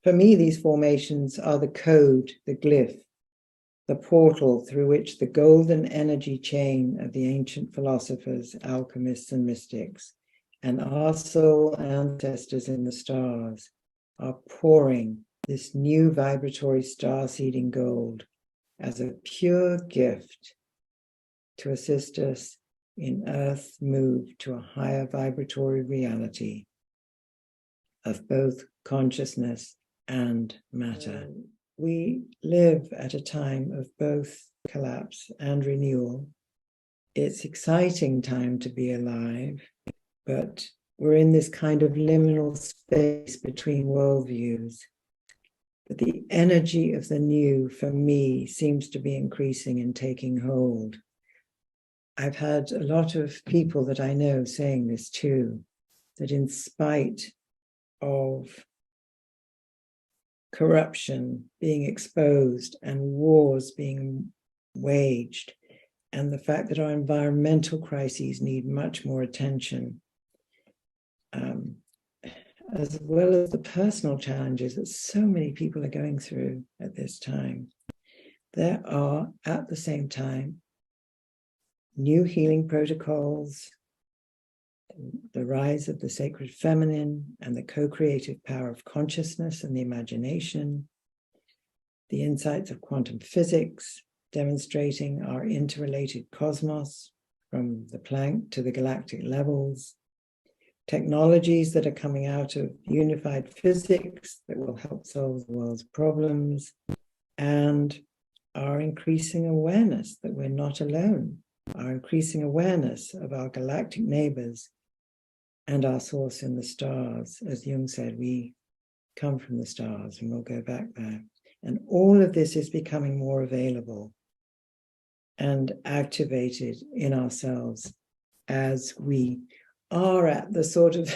For me, these formations are the code, the glyph, the portal through which the golden energy chain of the ancient philosophers, alchemists, and mystics, and our soul ancestors in the stars are pouring this new vibratory star-seeding gold as a pure gift to assist us in Earth's move to a higher vibratory reality of both consciousness and matter. We live at a time of both collapse and renewal. It's exciting time to be alive, but we're in this kind of liminal space between worldviews. But the energy of the new, for me, seems to be increasing and taking hold. I've had a lot of people that I know saying this too, that in spite of corruption being exposed and wars being waged, and the fact that our environmental crises need much more attention, as well as the personal challenges that so many people are going through at this time, there are, at the same time, new healing protocols, the rise of the sacred feminine and the co-creative power of consciousness and the imagination, the insights of quantum physics, demonstrating our interrelated cosmos from the Planck to the galactic levels, technologies that are coming out of unified physics that will help solve the world's problems, and our increasing awareness that we're not alone, our increasing awareness of our galactic neighbors and our source in the stars. As Jung said, we come from the stars and we'll go back there. And all of this is becoming more available and activated in ourselves as we are at the sort of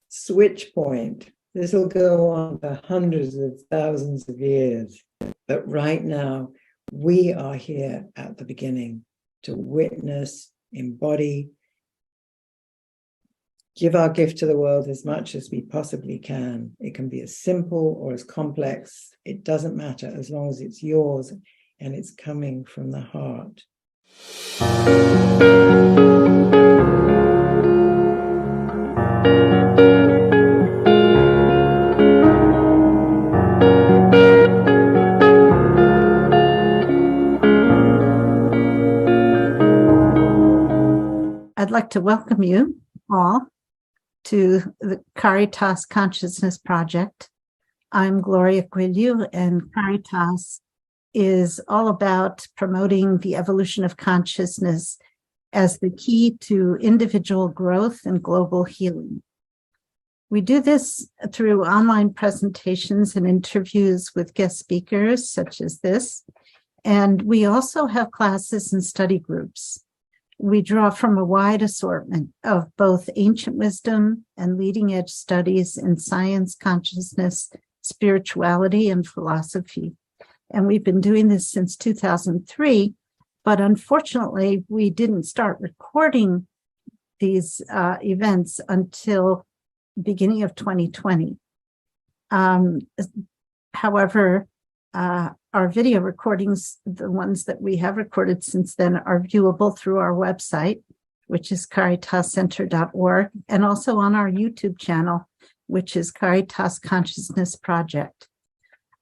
switch point. This will go on for hundreds of thousands of years. But right now, we are here at the beginning to witness, embody, give our gift to the world as much as we possibly can. It can be as simple or as complex. It doesn't matter as long as it's yours and it's coming from the heart. I'd like to welcome you all to the Caritas Consciousness Project. I'm Gloria Coelho, and Caritas is all about promoting the evolution of consciousness as the key to individual growth and global healing. We do this through online presentations and interviews with guest speakers such as this, and we also have classes and study groups. We draw from a wide assortment of both ancient wisdom and leading-edge studies in science, consciousness, spirituality, and philosophy. And we've been doing this since 2003, but unfortunately, we didn't start recording these events until beginning of 2020. However, our video recordings, the ones that we have recorded since then, are viewable through our website, which is caritascenter.org, and also on our YouTube channel, which is Caritas Consciousness Project.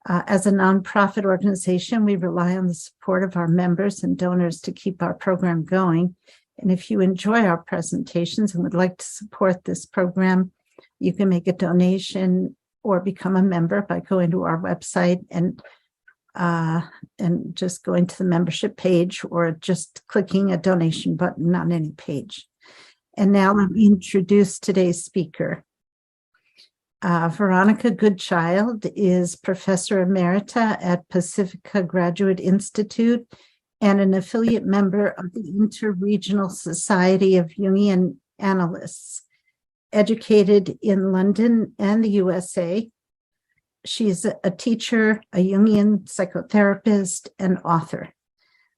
As a nonprofit organization, we rely on the support of our members and donors to keep our program going. And if you enjoy our presentations and would like to support this program, you can make a donation or become a member by going to our website and just going to the membership page or just clicking a donation button on any page. And now let me introduce today's speaker. Veronica Goodchild is Professor Emerita at Pacifica Graduate Institute and an affiliate member of the Interregional Society of Jungian Analysts. Educated in London and the USA, she's a teacher, a Jungian psychotherapist, and author.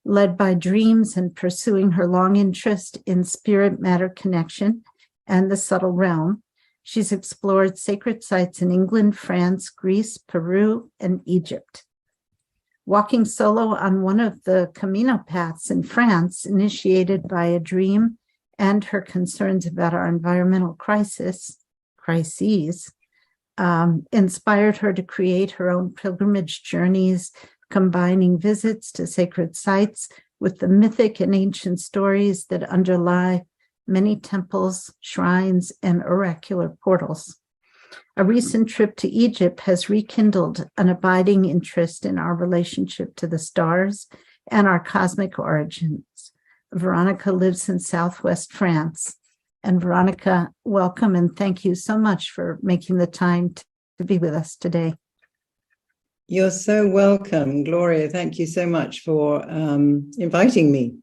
Led by dreams and pursuing her long interest in spirit-matter connection and the subtle realm, She's explored sacred sites in England, France, Greece, Peru, and Egypt. Walking solo on one of the Camino paths in France, initiated by a dream and her concerns about our environmental crises, inspired her to create her own pilgrimage journeys, combining visits to sacred sites with the mythic and ancient stories that underlie many temples, shrines, and oracular portals. A recent trip to Egypt has rekindled an abiding interest in our relationship to the stars and our cosmic origins. Veronica lives in Southwest France. And Veronica, welcome and thank you so much for making the time to be with us today. You're so welcome, Gloria. Thank you so much for inviting me.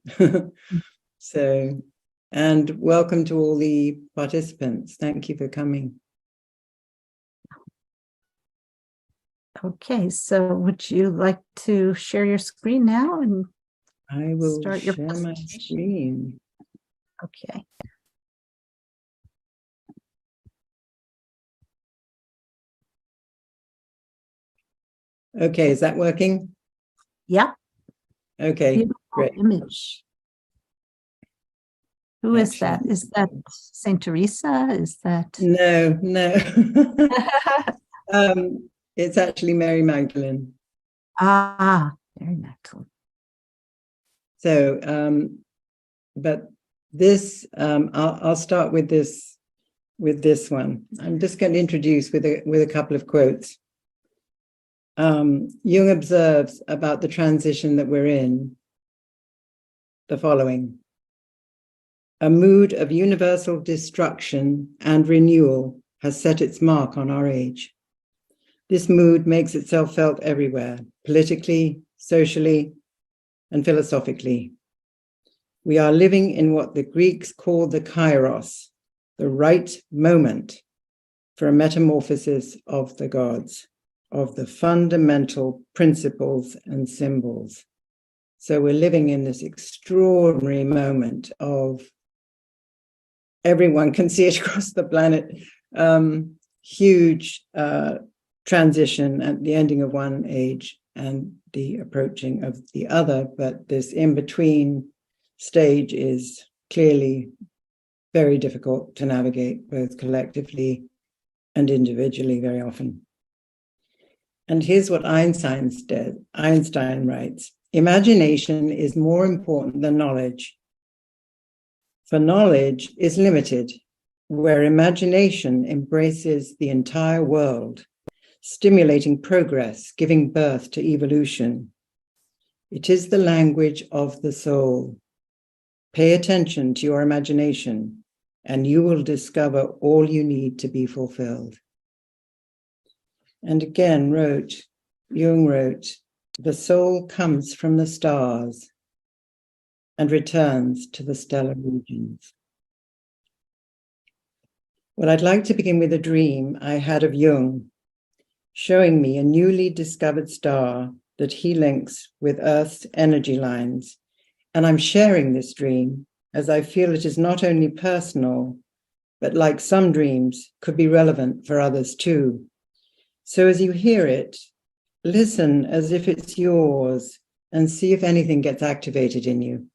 And welcome to all the participants. Thank you for coming. Okay, so would you like to share your screen now and I will start your share my screen. Okay. Okay, is that working? Yep. Okay, Beautiful great. image. Who is that? Is that Saint Teresa? Is that? No. It's actually Mary Magdalene. Ah, Mary Magdalene. So, but this, I'll start with this one. I'm just going to introduce with a couple of quotes. Jung observes about the transition that we're in the following: a mood of universal destruction and renewal has set its mark on our age. This mood makes itself felt everywhere, politically, socially, and philosophically. We are living in what the Greeks called the kairos, the right moment for a metamorphosis of the gods, of the fundamental principles and symbols. So we're living in this extraordinary moment of, everyone can see it across the planet, huge transition at the ending of one age and the approaching of the other, but this in-between stage is clearly very difficult to navigate, both collectively and individually very often. And here's what Einstein writes: imagination is more important than knowledge, for knowledge is limited, where imagination embraces the entire world, stimulating progress, giving birth to evolution. It is the language of the soul. Pay attention to your imagination, and you will discover all you need to be fulfilled. And again, Jung wrote, the soul comes from the stars and returns to the stellar regions. Well, I'd like to begin with a dream I had of Jung, showing me a newly discovered star that he links with Earth's energy lines. And I'm sharing this dream as I feel it is not only personal, but like some dreams, could be relevant for others too. So as you hear it, listen as if it's yours and see if anything gets activated in you.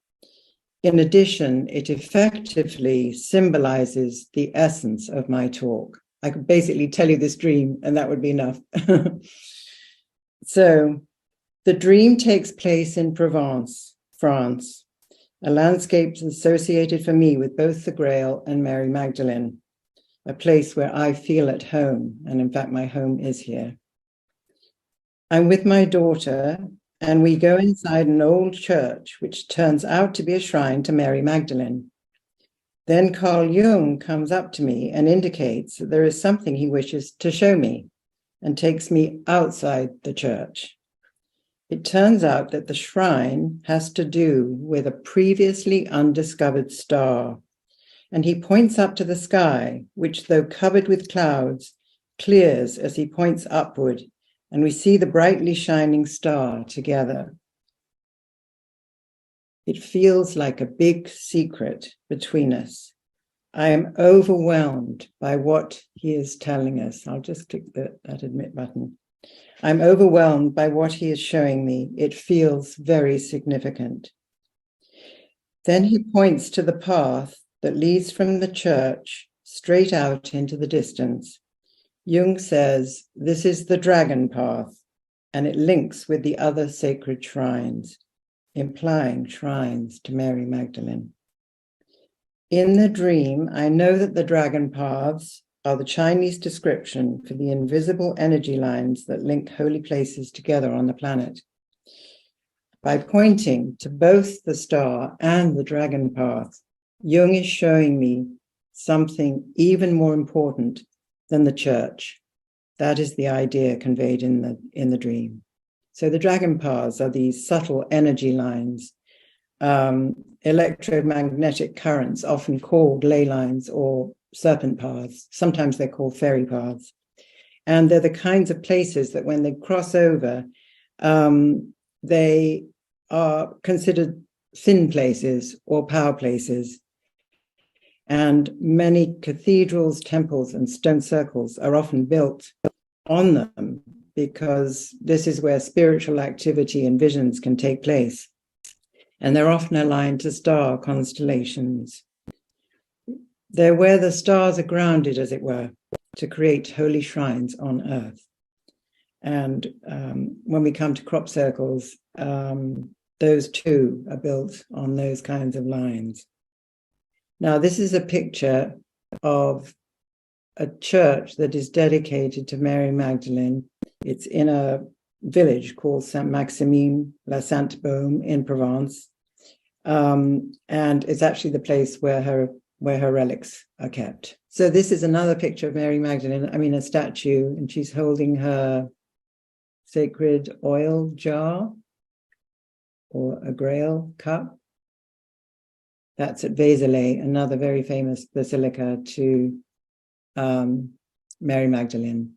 In addition, it effectively symbolizes the essence of my talk. I could basically tell you this dream and that would be enough. So the dream takes place in Provence, France, a landscape associated for me with both the Grail and Mary Magdalene, a place where I feel at home. And in fact, my home is here. I'm with my daughter and we go inside an old church, which turns out to be a shrine to Mary Magdalene. Then Carl Jung comes up to me and indicates that there is something he wishes to show me and takes me outside the church. It turns out that the shrine has to do with a previously undiscovered star. And he points up to the sky, which, though covered with clouds, clears as he points upward, and we see the brightly shining star together. It feels like a big secret between us, I am overwhelmed by what he is telling us. I'll just click that admit button. I'm overwhelmed by what he is showing me. It feels very significant. Then he points to the path that leads from the church straight out into the distance. Jung says, this is the dragon path, and it links with the other sacred shrines, implying shrines to Mary Magdalene. In the dream, I know that the dragon paths are the Chinese description for the invisible energy lines that link holy places together on the planet. By pointing to both the star and the dragon path, Jung is showing me something even more important than the church. That is the idea conveyed in the dream. So the dragon paths are these subtle energy lines, electromagnetic currents, often called ley lines or serpent paths. Sometimes they're called fairy paths. And they're the kinds of places that when they cross over, they are considered thin places or power places. And many cathedrals, temples, and stone circles are often built on them because this is where spiritual activity and visions can take place. And they're often aligned to star constellations. They're where the stars are grounded, as it were, to create holy shrines on earth. And when we come to crop circles, those too are built on those kinds of lines. Now, this is a picture of a church that is dedicated to Mary Magdalene. It's in a village called Saint-Maximin-la-Sainte-Baume in Provence. And it's actually the place where her relics are kept. So this is another picture of Mary Magdalene, a statue, and she's holding her sacred oil jar or a grail cup. That's at Vézelay, another very famous basilica to Mary Magdalene.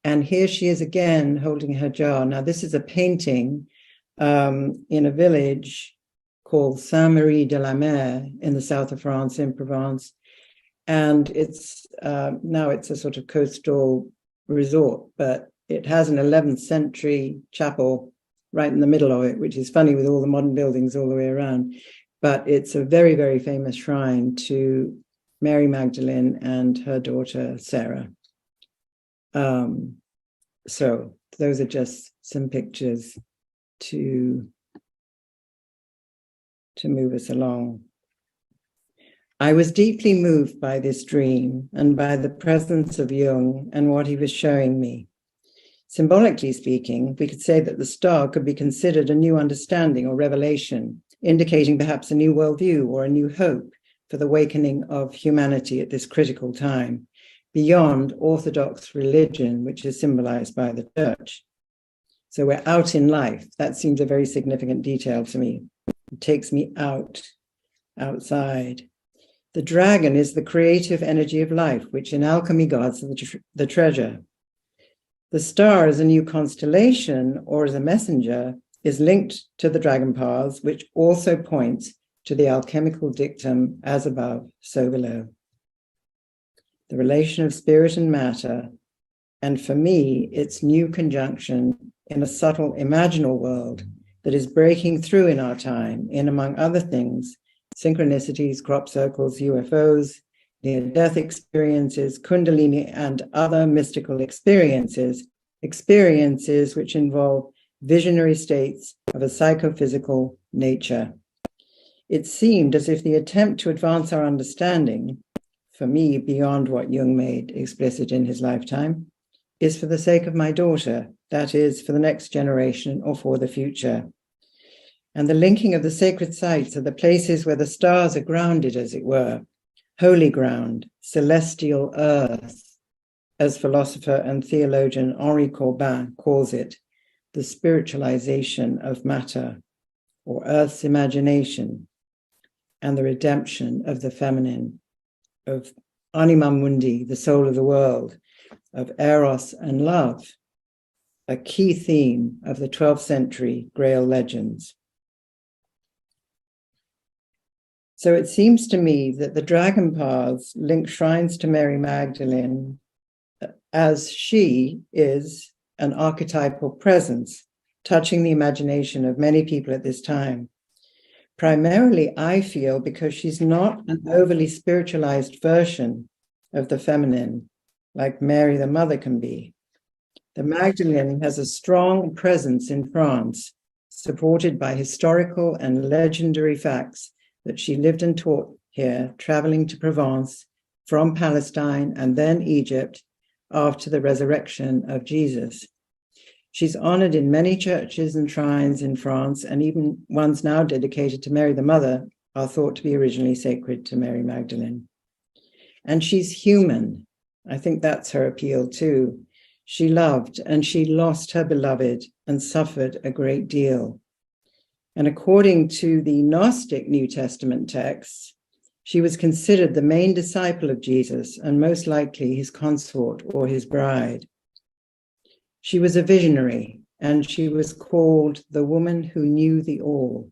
And here she is again holding her jar. Now, this is a painting in a village called Saint-Marie-de-la-Mer in the south of France, in Provence. And it's now it's a sort of coastal resort, but it has an 11th century chapel right in the middle of it, which is funny with all the modern buildings all the way around. But it's a very, very famous shrine to Mary Magdalene and her daughter, Sarah. So those are just some pictures to move us along. I was deeply moved by this dream and by the presence of Jung and what he was showing me. Symbolically speaking, we could say that the star could be considered a new understanding or revelation, indicating perhaps a new worldview or a new hope for the awakening of humanity at this critical time, beyond Orthodox religion, which is symbolized by the church. So we're out in life. That seems a very significant detail to me. It takes me outside. The dragon is the creative energy of life, which in alchemy guards the treasure. The star as a new constellation or as a messenger is linked to the dragon paths, which also points to the alchemical dictum, as above, so below. The relation of spirit and matter, and for me, its new conjunction in a subtle imaginal world that is breaking through in our time, in, among other things, synchronicities, crop circles, UFOs, near-death experiences, kundalini, and other mystical experiences which involve visionary states of a psychophysical nature. It seemed as if the attempt to advance our understanding, for me, beyond what Jung made explicit in his lifetime, is for the sake of my daughter, that is, for the next generation or for the future. And the linking of the sacred sites are the places where the stars are grounded, as it were, holy ground, celestial earth, as philosopher and theologian Henri Corbin calls it, the spiritualization of matter, or earth's imagination, and the redemption of the feminine, of anima mundi, the soul of the world, of eros and love, a key theme of the 12th century Grail legends. So it seems to me that the dragon paths link shrines to Mary Magdalene, as she is an archetypal presence touching the imagination of many people at this time. Primarily, I feel, because she's not an overly spiritualized version of the feminine, like Mary the Mother can be. The Magdalene has a strong presence in France, supported by historical and legendary facts that she lived and taught here, traveling to Provence from Palestine and then Egypt after the resurrection of Jesus. She's honored in many churches and shrines in France, and even ones now dedicated to Mary the Mother are thought to be originally sacred to Mary Magdalene. And she's human. I think that's her appeal too. She loved and she lost her beloved and suffered a great deal. And according to the Gnostic New Testament texts, she was considered the main disciple of Jesus and most likely his consort or his bride. She was a visionary, and she was called the woman who knew the all.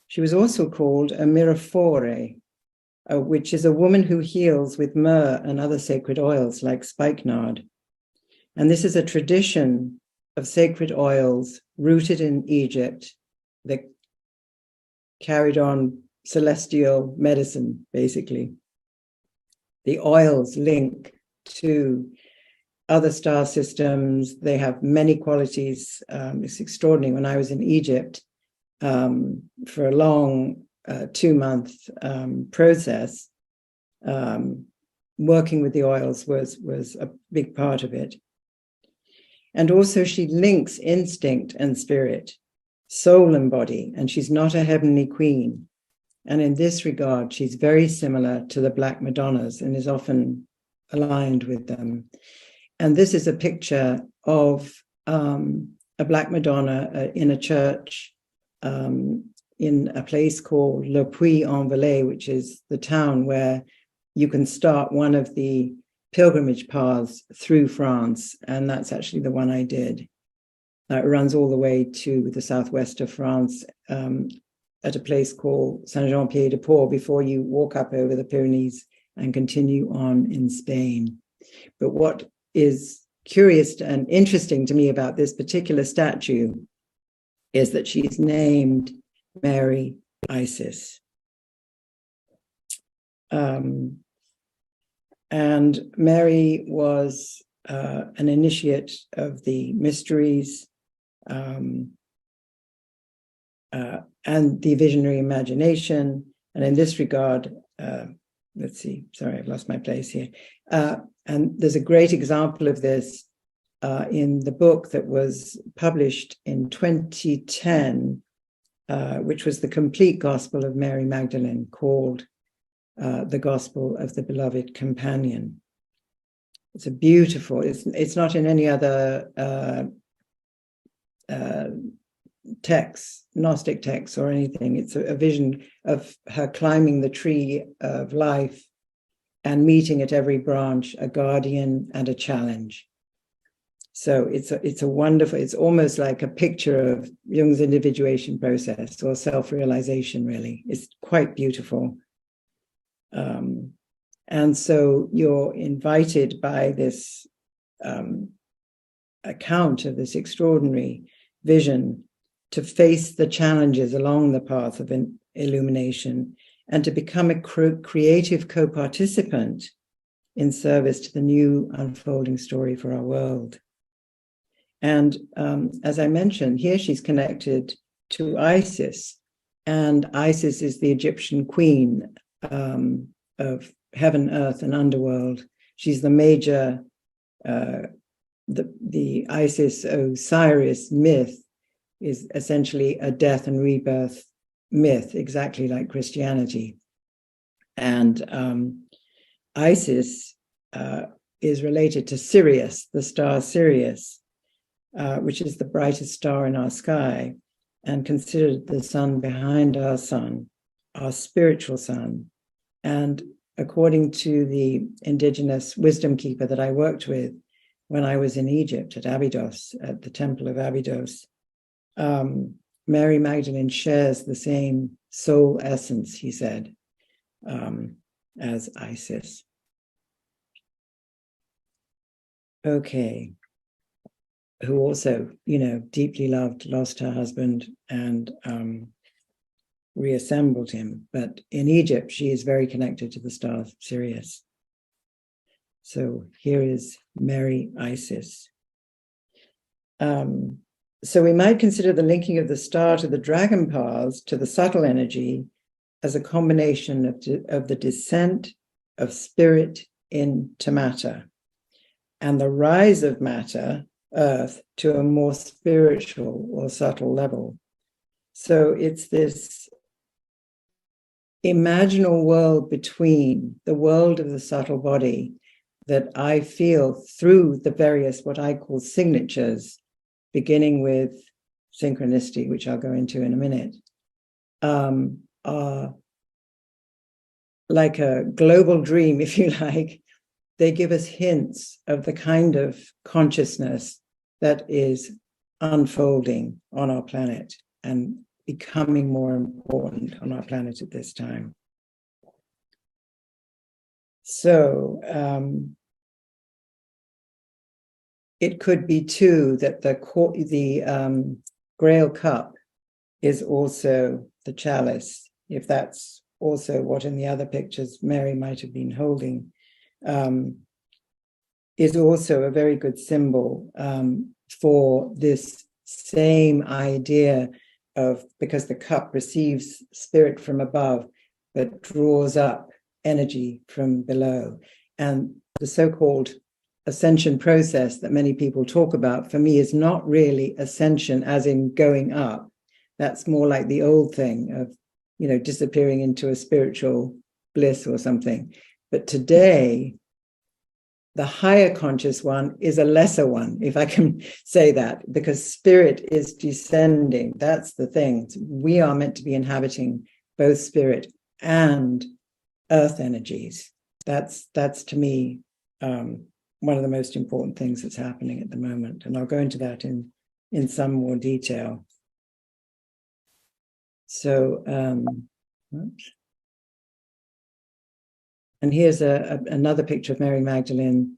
She was also called a miraphore, which is a woman who heals with myrrh and other sacred oils like spikenard. And this is a tradition of sacred oils rooted in Egypt that carried on celestial medicine, basically. The oils link to other star systems. They have many qualities. It's extraordinary. When I was in Egypt for a long 2-month process, working with the oils was a big part of it. And also she links instinct and spirit, soul and body, and she's not a heavenly queen. And in this regard, she's very similar to the Black Madonnas and is often aligned with them. And this is a picture of a Black Madonna in a church in a place called Le Puy-en-Velay, which is the town where you can start one of the pilgrimage paths through France. And that's actually the one I did. It runs all the way to the southwest of France at a place called Saint-Jean-Pied-de-Port before you walk up over the Pyrenees and continue on in Spain. But what is curious and interesting to me about this particular statue is that she's named Mary Isis. And Mary was an initiate of the mysteries and the visionary imagination. And in this regard, let's see, sorry, I've lost my place here. And there's a great example of this in the book that was published in 2010, which was the complete Gospel of Mary Magdalene, called The Gospel of the Beloved Companion. It's a beautiful, it's not in any other text, Gnostic text or anything. It's a vision of her climbing the tree of life and meeting at every branch a guardian and a challenge. So it's a wonderful, it's almost like a picture of Jung's individuation process or self-realization, really. It's quite beautiful. And so you're invited by this account of this extraordinary vision to face the challenges along the path of illumination and to become a creative co-participant in service to the new unfolding story for our world. And as I mentioned, here she's connected to Isis, and Isis is the Egyptian queen of heaven, earth, and underworld. She's the major, the Isis Osiris myth is essentially a death and rebirth myth, exactly like Christianity. And Isis is related to Sirius, the star Sirius, which is the brightest star in our sky and considered the sun behind our sun, our spiritual sun. And according to the indigenous wisdom keeper that I worked with when I was in Egypt at Abydos, at the temple of Abydos, Mary Magdalene shares the same soul essence, he said, as Isis. Okay. Who also, deeply loved, lost her husband, and reassembled him. But in Egypt, she is very connected to the star Sirius. So here is Mary Isis. So we might consider the linking of the star to the dragon paths, to the subtle energy, as a combination of the descent of spirit into matter and the rise of matter, earth, to a more spiritual or subtle level. So it's this imaginal world between the world of the subtle body that I feel through the various, what I call signatures, beginning with synchronicity, which I'll go into in a minute, are like a global dream, if you like. They give us hints of the kind of consciousness that is unfolding on our planet and becoming more important on our planet at this time. So it could be too that the Grail cup is also the chalice, if that's also what in the other pictures Mary might have been holding, is also a very good symbol for this same idea of, because the cup receives spirit from above, but draws up energy from below. And the so-called ascension process that many people talk about, for me, is not really ascension as in going up. That's more like the old thing of, disappearing into a spiritual bliss or something. But today, the higher conscious one is a lesser one, if I can say that, because spirit is descending. That's the thing. We are meant to be inhabiting both spirit and earth energies. That's to me one of the most important things that's happening at the moment. And I'll go into that in some more detail. So, and here's another picture of Mary Magdalene.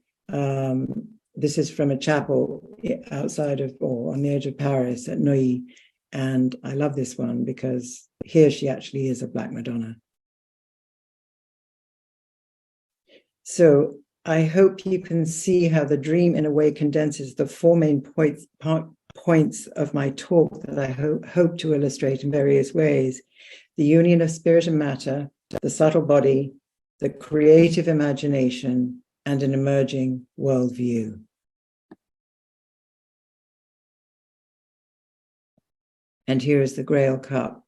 This is from a chapel outside of, or on the edge of Paris at Neuilly. And I love this one because here she actually is a Black Madonna. So I hope you can see how the dream in a way condenses the four main points of my talk that I hope to illustrate in various ways: the union of spirit and matter, the subtle body, the creative imagination, and an emerging worldview. And here is the Grail cup.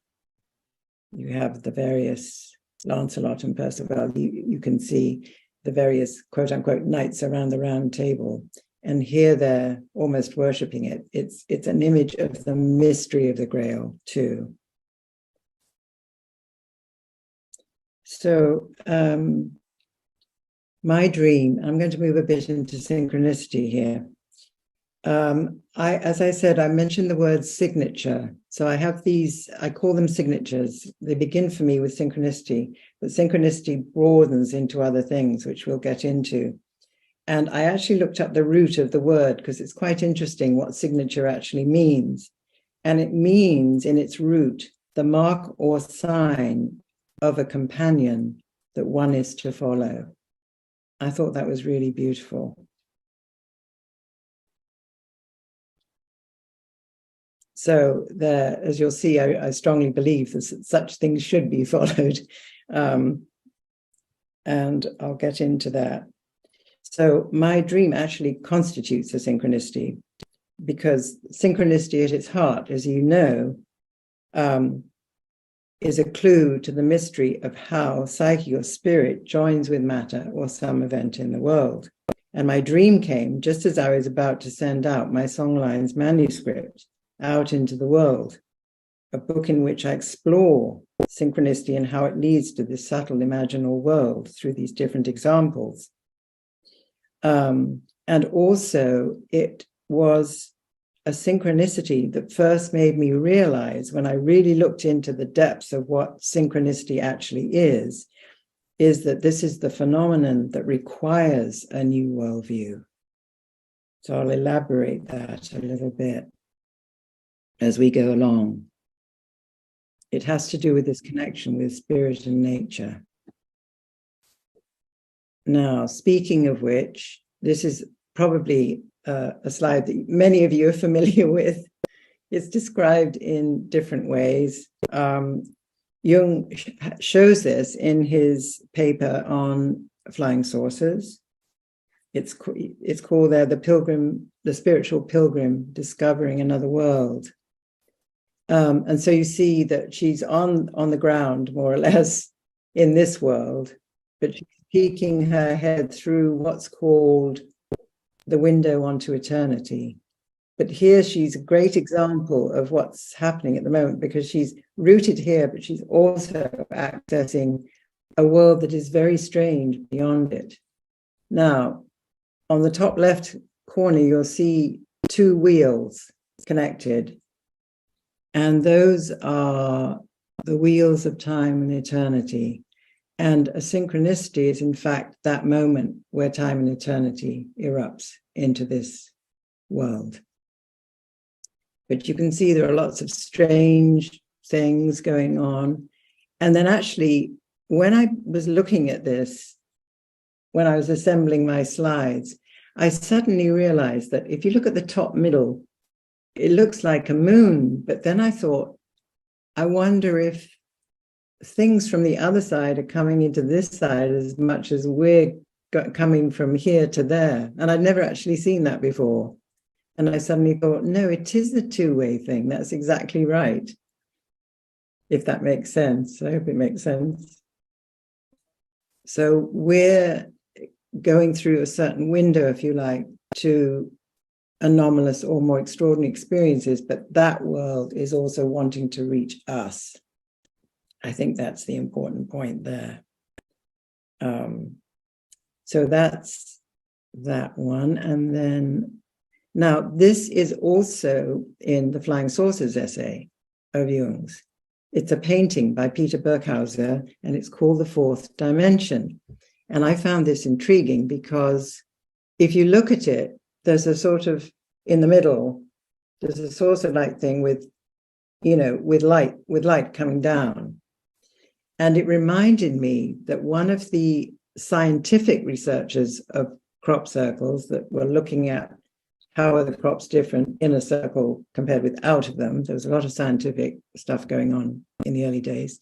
You have the various Lancelot and Percival. You can see the various quote unquote knights around the round table. And here they're almost worshipping it. It's an image of the mystery of the Grail too. So my dream, I'm going to move a bit into synchronicity here. As I said, I mentioned the word signature. So I have these, I call them signatures. They begin for me with synchronicity, but synchronicity broadens into other things, which we'll get into. And I actually looked up the root of the word because it's quite interesting what signature actually means. And it means in its root, the mark or sign of a companion that one is to follow. I thought that was really beautiful. So there, as you'll see, I strongly believe that such things should be followed. And I'll get into that. So my dream actually constitutes a synchronicity, because synchronicity at its heart, as you know, is a clue to the mystery of how psyche or spirit joins with matter or some event in the world. And my dream came just as I was about to send out my Songlines manuscript out into the world, a book in which I explore synchronicity and how it leads to this subtle imaginal world through these different examples. And also it was a synchronicity that first made me realize, when I really looked into the depths of what synchronicity actually is that this is the phenomenon that requires a new worldview. So I'll elaborate that a little bit as we go along. It has to do with this connection with spirit and nature. Now, speaking of which, this is probably a slide that many of you are familiar with. It's described in different ways. Jung shows this in his paper on flying saucers. It's called there the spiritual pilgrim discovering another world. And so you see that she's on the ground, more or less, in this world, but she's peeking her head through what's called the window onto eternity. But here she's a great example of what's happening at the moment, because she's rooted here, but she's also accessing a world that is very strange beyond it. Now, on the top left corner, you'll see two wheels connected. And those are the wheels of time and eternity. And a synchronicity is, in fact, that moment where time and eternity erupts into this world. But you can see there are lots of strange things going on. And then actually, when I was looking at this, when I was assembling my slides, I suddenly realized that if you look at the top middle, it looks like a moon. But then I thought, I wonder if things from the other side are coming into this side as much as we're coming from here to there. And I'd never actually seen that before. And I suddenly thought, no, it is a two-way thing. That's exactly right. If that makes sense. I hope it makes sense. So we're going through a certain window, if you like, to anomalous or more extraordinary experiences, but that world is also wanting to reach us. I think that's the important point there. So that's that one. And then, now this is also in the Flying Saucers essay of Jung's. It's a painting by Peter Burkhauser, and it's called The Fourth Dimension. And I found this intriguing because if you look at it, there's a sort of, in the middle, there's a saucer-like thing with, with light coming down. And it reminded me that one of the scientific researchers of crop circles that were looking at how are the crops different in a circle compared with out of them. There was a lot of scientific stuff going on in the early days.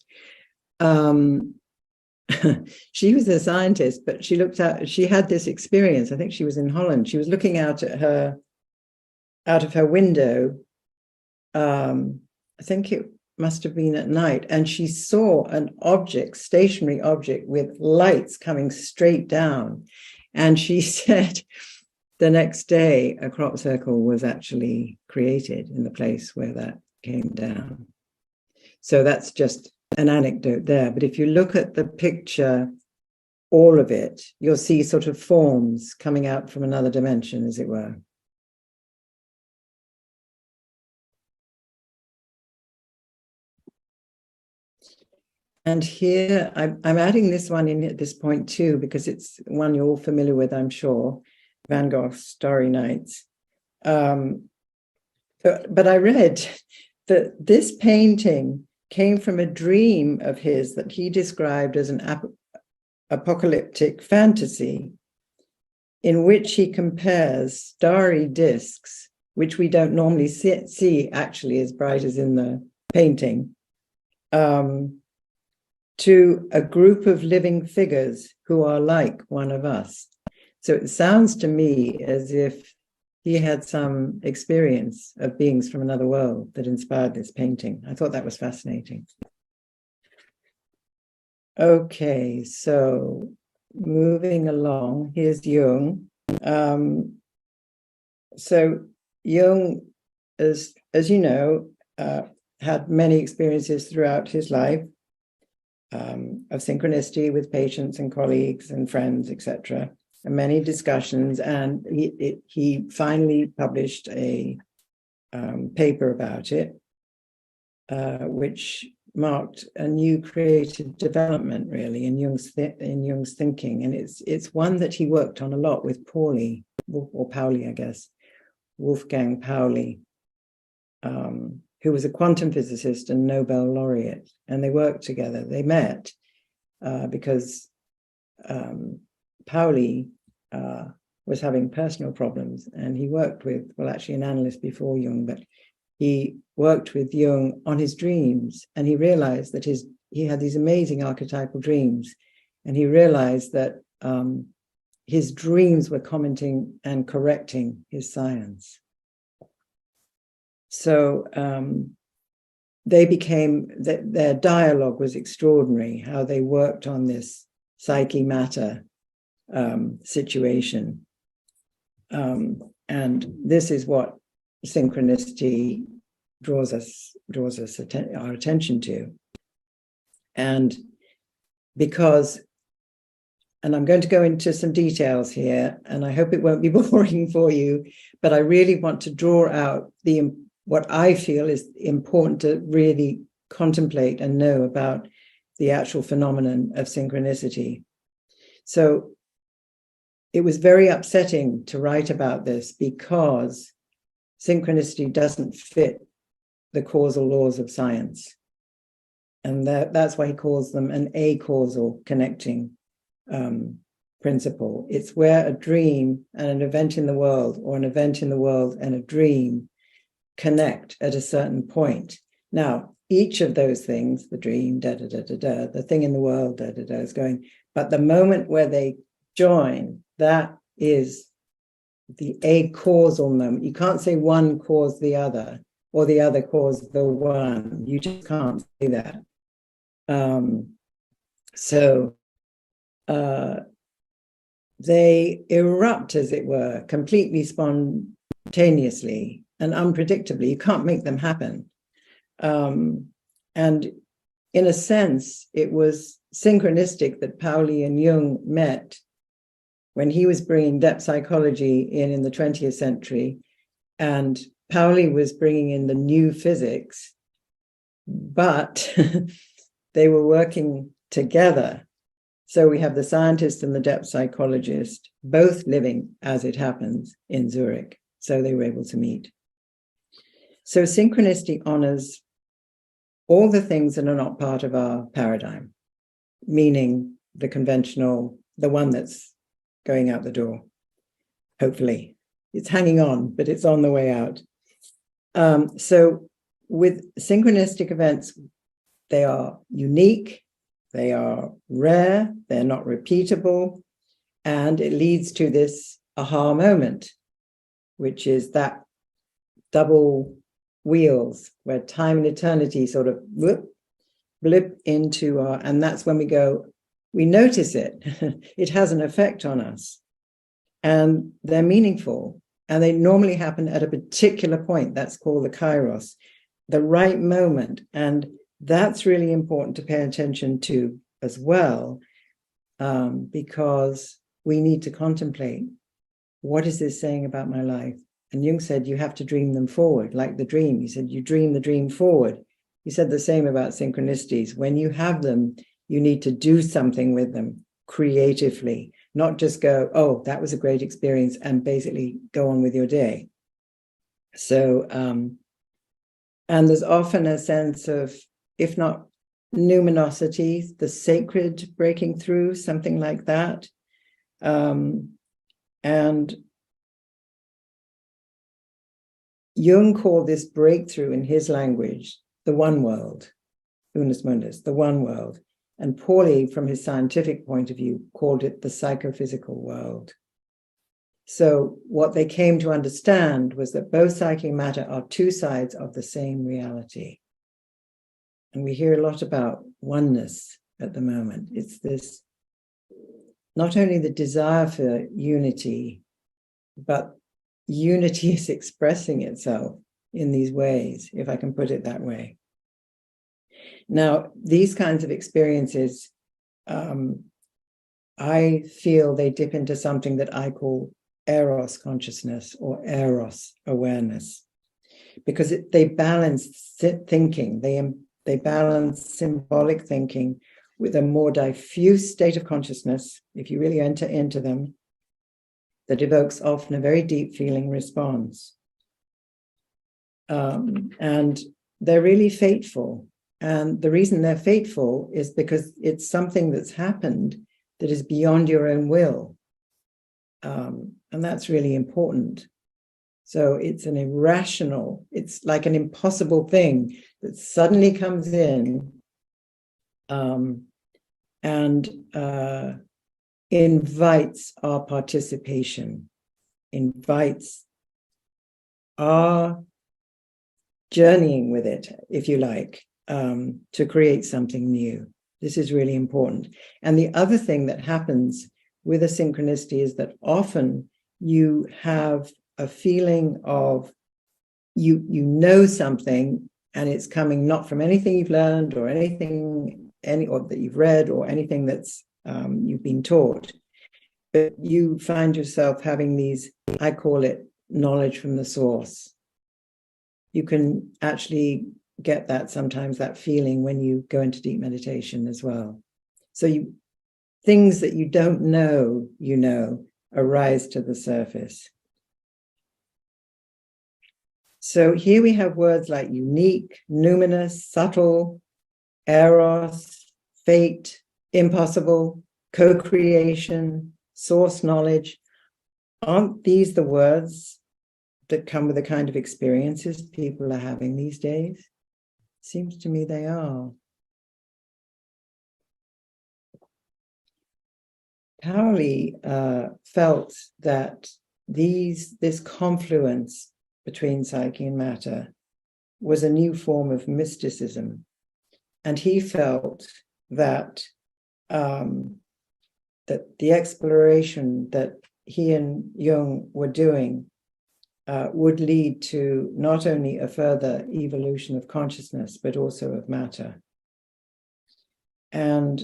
She was a scientist, but she had this experience. I think she was in Holland. She was looking out of her window. I think it must have been at night, and she saw an object, stationary object with lights coming straight down. And she said the next day a crop circle was actually created in the place where that came down. So that's just an anecdote there. But if you look at the picture, all of it, you'll see sort of forms coming out from another dimension, as it were. And here, I'm adding this one in at this point too, because it's one you're all familiar with, I'm sure, Van Gogh's Starry Nights. But I read that this painting came from a dream of his that he described as an apocalyptic fantasy, in which he compares starry discs, which we don't normally see actually as bright as in the painting, to a group of living figures who are like one of us. So it sounds to me as if he had some experience of beings from another world that inspired this painting. I thought that was fascinating. Okay, so moving along, here's Jung. So Jung, as you know, had many experiences throughout his life of synchronicity with patients and colleagues and friends, etc., and many discussions. And he finally published a paper about it, which marked a new creative development, really, in Jung's thinking, and it's one that he worked on a lot with Pauli, or Pauli, I guess, Wolfgang Pauli, who was a quantum physicist and Nobel laureate, and they worked together. They met because Pauli was having personal problems, and he worked with, well, actually an analyst before Jung, but he worked with Jung on his dreams, and he realized that he had these amazing archetypal dreams, and he realized that his dreams were commenting and correcting his science. So they became, their dialogue was extraordinary, how they worked on this psyche matter situation. And this is what synchronicity draws our attention to. And because, and I'm going to go into some details here, and I hope it won't be boring for you, but I really want to draw out what I feel is important to really contemplate and know about the actual phenomenon of synchronicity. So it was very upsetting to write about this because synchronicity doesn't fit the causal laws of science. And that's why he calls them an acausal connecting principle. It's where a dream and an event in the world, or an event in the world and a dream, connect at a certain point. Now, each of those things, the dream, the thing in the world, is going, but the moment where they join, that is the acausal moment. You can't say one caused the other, or the other caused the one. You just can't say that. They erupt, as it were, completely spontaneously and unpredictably. You can't make them happen. And in a sense, it was synchronistic that Pauli and Jung met when he was bringing depth psychology in the 20th century, and Pauli was bringing in the new physics, but they were working together. So we have the scientist and the depth psychologist both living, as it happens, in Zurich. So they were able to meet. So synchronicity honors all the things that are not part of our paradigm, meaning the conventional, the one that's going out the door. Hopefully, it's hanging on, but it's on the way out. So with synchronistic events, they are unique, they are rare, they're not repeatable, and it leads to this aha moment, which is that double wheels where time and eternity sort of blip into our, and that's when we notice it. It has an effect on us, and they're meaningful, and they normally happen at a particular point. That's called the kairos, the right moment. And that's really important to pay attention to as well, because we need to contemplate, what is this saying about my life? And Jung said, you have to dream them forward, like the dream. He said, you dream the dream forward. He said the same about synchronicities. When you have them, you need to do something with them creatively, not just go, oh, that was a great experience, and basically go on with your day. So, and there's often a sense of, if not numinosity, the sacred breaking through, something like that. And Jung called this breakthrough in his language the one world, unus mundus, the one world. And Pauli, from his scientific point of view, called it the psychophysical world. So what they came to understand was that both psyche and matter are two sides of the same reality. And we hear a lot about oneness at the moment. It's this, not only the desire for unity, but unity is expressing itself in these ways, if I can put it that way. Now, these kinds of experiences, I feel they dip into something that I call eros consciousness or eros awareness. because they balance thinking. They balance symbolic thinking with a more diffuse state of consciousness, if you really enter into them, that evokes often a very deep feeling response. And they're really fateful. And the reason they're fateful is because it's something that's happened that is beyond your own will. And that's really important. So it's an irrational, it's like an impossible thing that suddenly comes in and invites our participation, invites our journeying with it, if you like, to create something new. This is really important. And the other thing that happens with a synchronicity is that often you have a feeling of you know something, and it's coming not from anything you've learned or anything or that you've read or anything that's you've been taught, but you find yourself having these, I call it knowledge from the source. You can actually get that sometimes, that feeling, when you go into deep meditation as well. So things that you don't know, arise to the surface. So here we have words like unique, numinous, subtle, eros, fate, impossible, co-creation, source knowledge. Aren't these the words that come with the kind of experiences people are having these days? Seems to me they are. Pauli felt that this confluence between psyche and matter was a new form of mysticism. And he felt that that the exploration that he and Jung were doing would lead to not only a further evolution of consciousness, but also of matter. And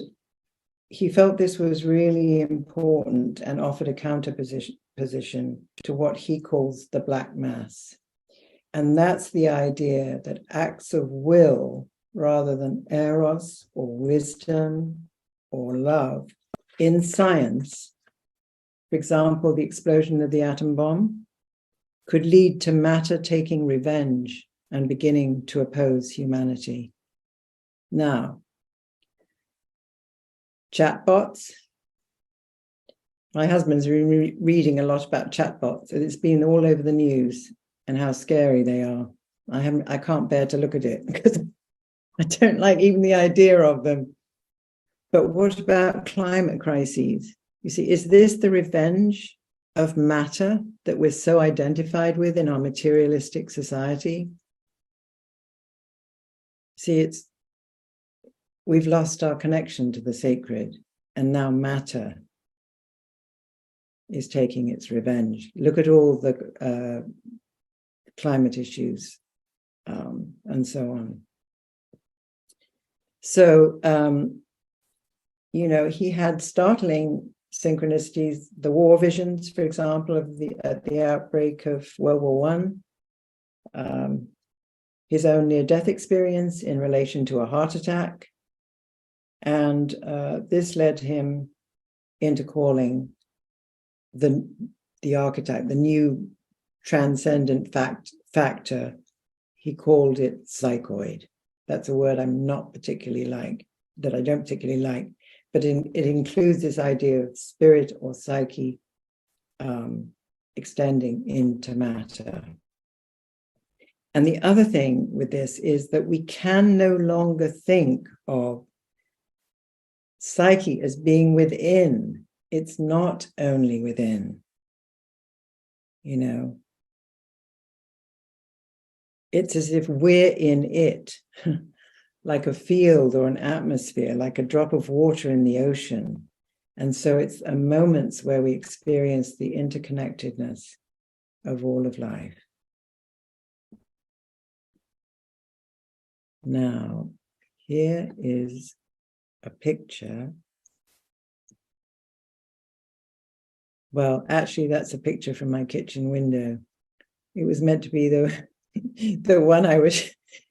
he felt this was really important and offered a counter position to what he calls the black mass. And that's the idea that acts of will, rather than eros or wisdom or love, in science, for example, the explosion of the atom bomb, could lead to matter taking revenge and beginning to oppose humanity. Now, chatbots. My husband's been reading a lot about chatbots. It's been all over the news and how scary they are. I can't bear to look at it because I don't like even the idea of them. But what about climate crises? You see, is this the revenge of matter that we're so identified with in our materialistic society? See, we've lost our connection to the sacred, and now matter is taking its revenge. Look at all the climate issues and so on. So, he had startling synchronicities, the war visions, for example, at the outbreak of World War I, his own near-death experience in relation to a heart attack. And this led him into calling the archetype, the new transcendent factor, he called it psychoid. That's a word I'm not particularly like, that I don't particularly like, but it includes this idea of spirit or psyche extending into matter. And the other thing with this is that we can no longer think of psyche as being within. It's not only within, It's as if we're in it, like a field or an atmosphere, like a drop of water in the ocean. And so it's a moments where we experience the interconnectedness of all of life. Now, here is a picture. Well, actually, that's a picture from my kitchen window. It was meant to be the the one I was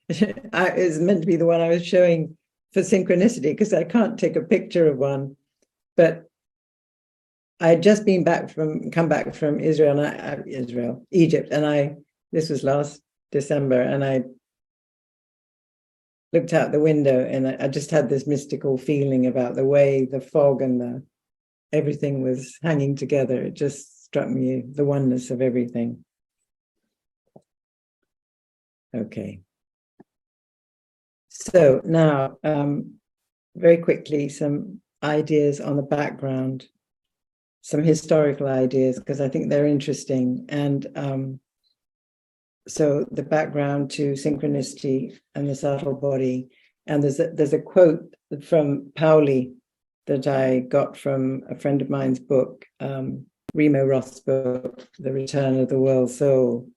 is meant to be the one I was showing for synchronicity, because I can't take a picture of one. But I had just come back from Egypt, and this was last December, and I looked out the window, and I just had this mystical feeling about the way the fog and everything was hanging together. It just struck me, the oneness of everything. Okay. So now, very quickly, some ideas on the background, some historical ideas, because I think they're interesting. And so the background to synchronicity and the subtle body. And there's a quote from Pauli that I got from a friend of mine's book, Remo Roth's book, The Return of the World Soul.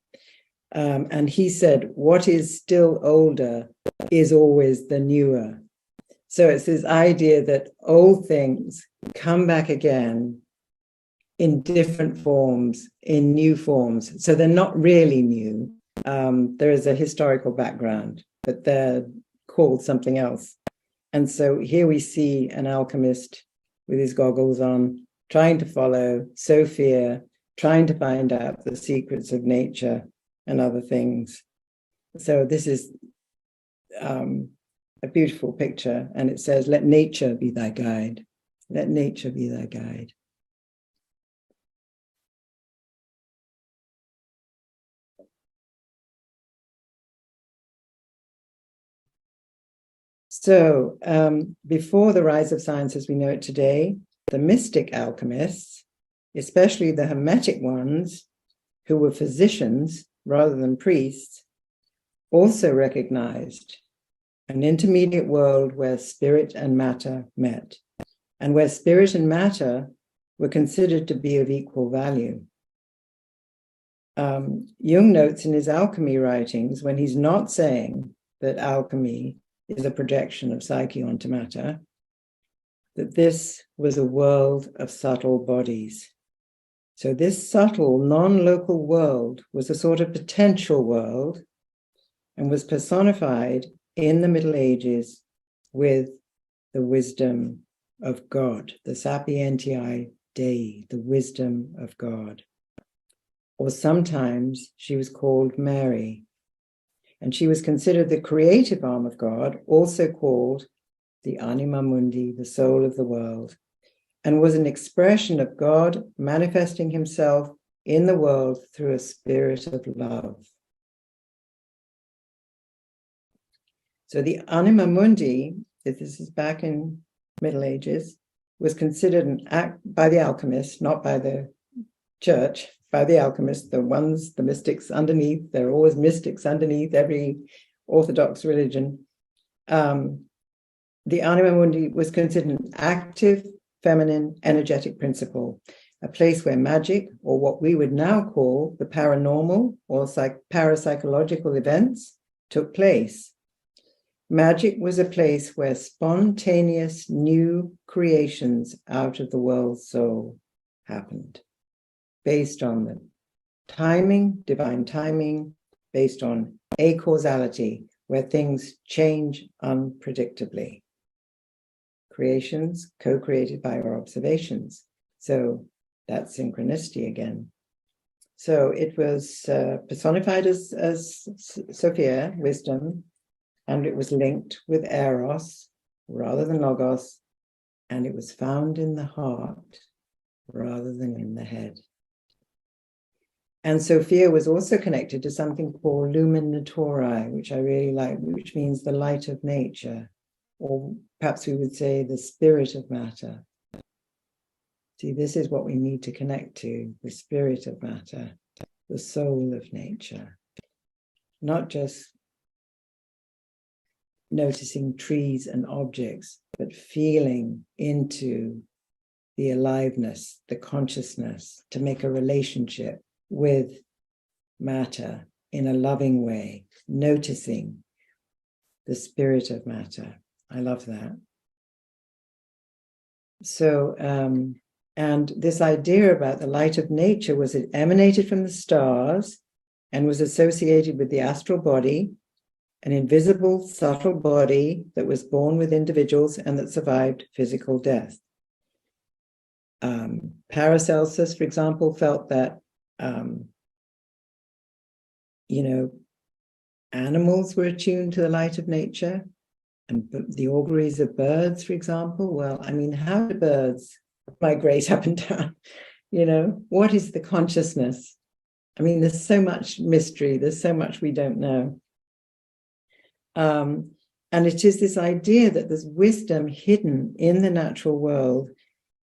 And he said, what is still older is always the newer. So it's this idea that old things come back again in different forms, in new forms. So they're not really new. There is a historical background, but they're called something else. And so here we see an alchemist with his goggles on, trying to follow Sophia, trying to find out the secrets of nature and other things. So this is a beautiful picture, and it says, let nature be thy guide. Let nature be thy guide. So before the rise of science as we know it today, the mystic alchemists, especially the Hermetic ones, who were physicians rather than priests, also recognized an intermediate world where spirit and matter met, and where spirit and matter were considered to be of equal value. Jung notes in his alchemy writings, when he's not saying that alchemy is a projection of psyche onto matter, that this was a world of subtle bodies. So this subtle, non-local world was a sort of potential world and was personified in the Middle Ages with the wisdom of God, the sapientiae Dei, the wisdom of God. Or sometimes she was called Mary, and she was considered the creative arm of God, also called the anima mundi, the soul of the world, and was an expression of God manifesting himself in the world through a spirit of love. So the anima mundi, if this is back in Middle Ages, was considered an act by the alchemists, not by the church, by the alchemists, the mystics underneath. There are always mystics underneath every Orthodox religion. The anima mundi was considered an active, feminine, energetic principle, a place where magic, or what we would now call the paranormal or parapsychological events, took place. Magic was a place where spontaneous new creations out of the world soul happened, based on the timing, divine timing, based on acausality, where things change unpredictably. Creations co-created by our observations. So that's synchronicity again. So it was personified as Sophia, wisdom, and it was linked with Eros rather than Logos, and it was found in the heart rather than in the head. And Sophia was also connected to something called Lumen Naturae, which I really like, which means the light of nature, or perhaps we would say the spirit of matter. See, this is what we need to connect to, the spirit of matter, the soul of nature, not just noticing trees and objects, but feeling into the aliveness, the consciousness, to make a relationship with matter in a loving way, noticing the spirit of matter. I love that. So, and this idea about the light of nature was it emanated from the stars, and was associated with the astral body, an invisible, subtle body that was born with individuals and that survived physical death. Paracelsus, for example, felt that, animals were attuned to the light of nature, and the auguries of birds, for example. Well, I mean, how do birds migrate up and down? What is the consciousness? I mean, there's so much mystery. There's so much we don't know. And it is this idea that there's wisdom hidden in the natural world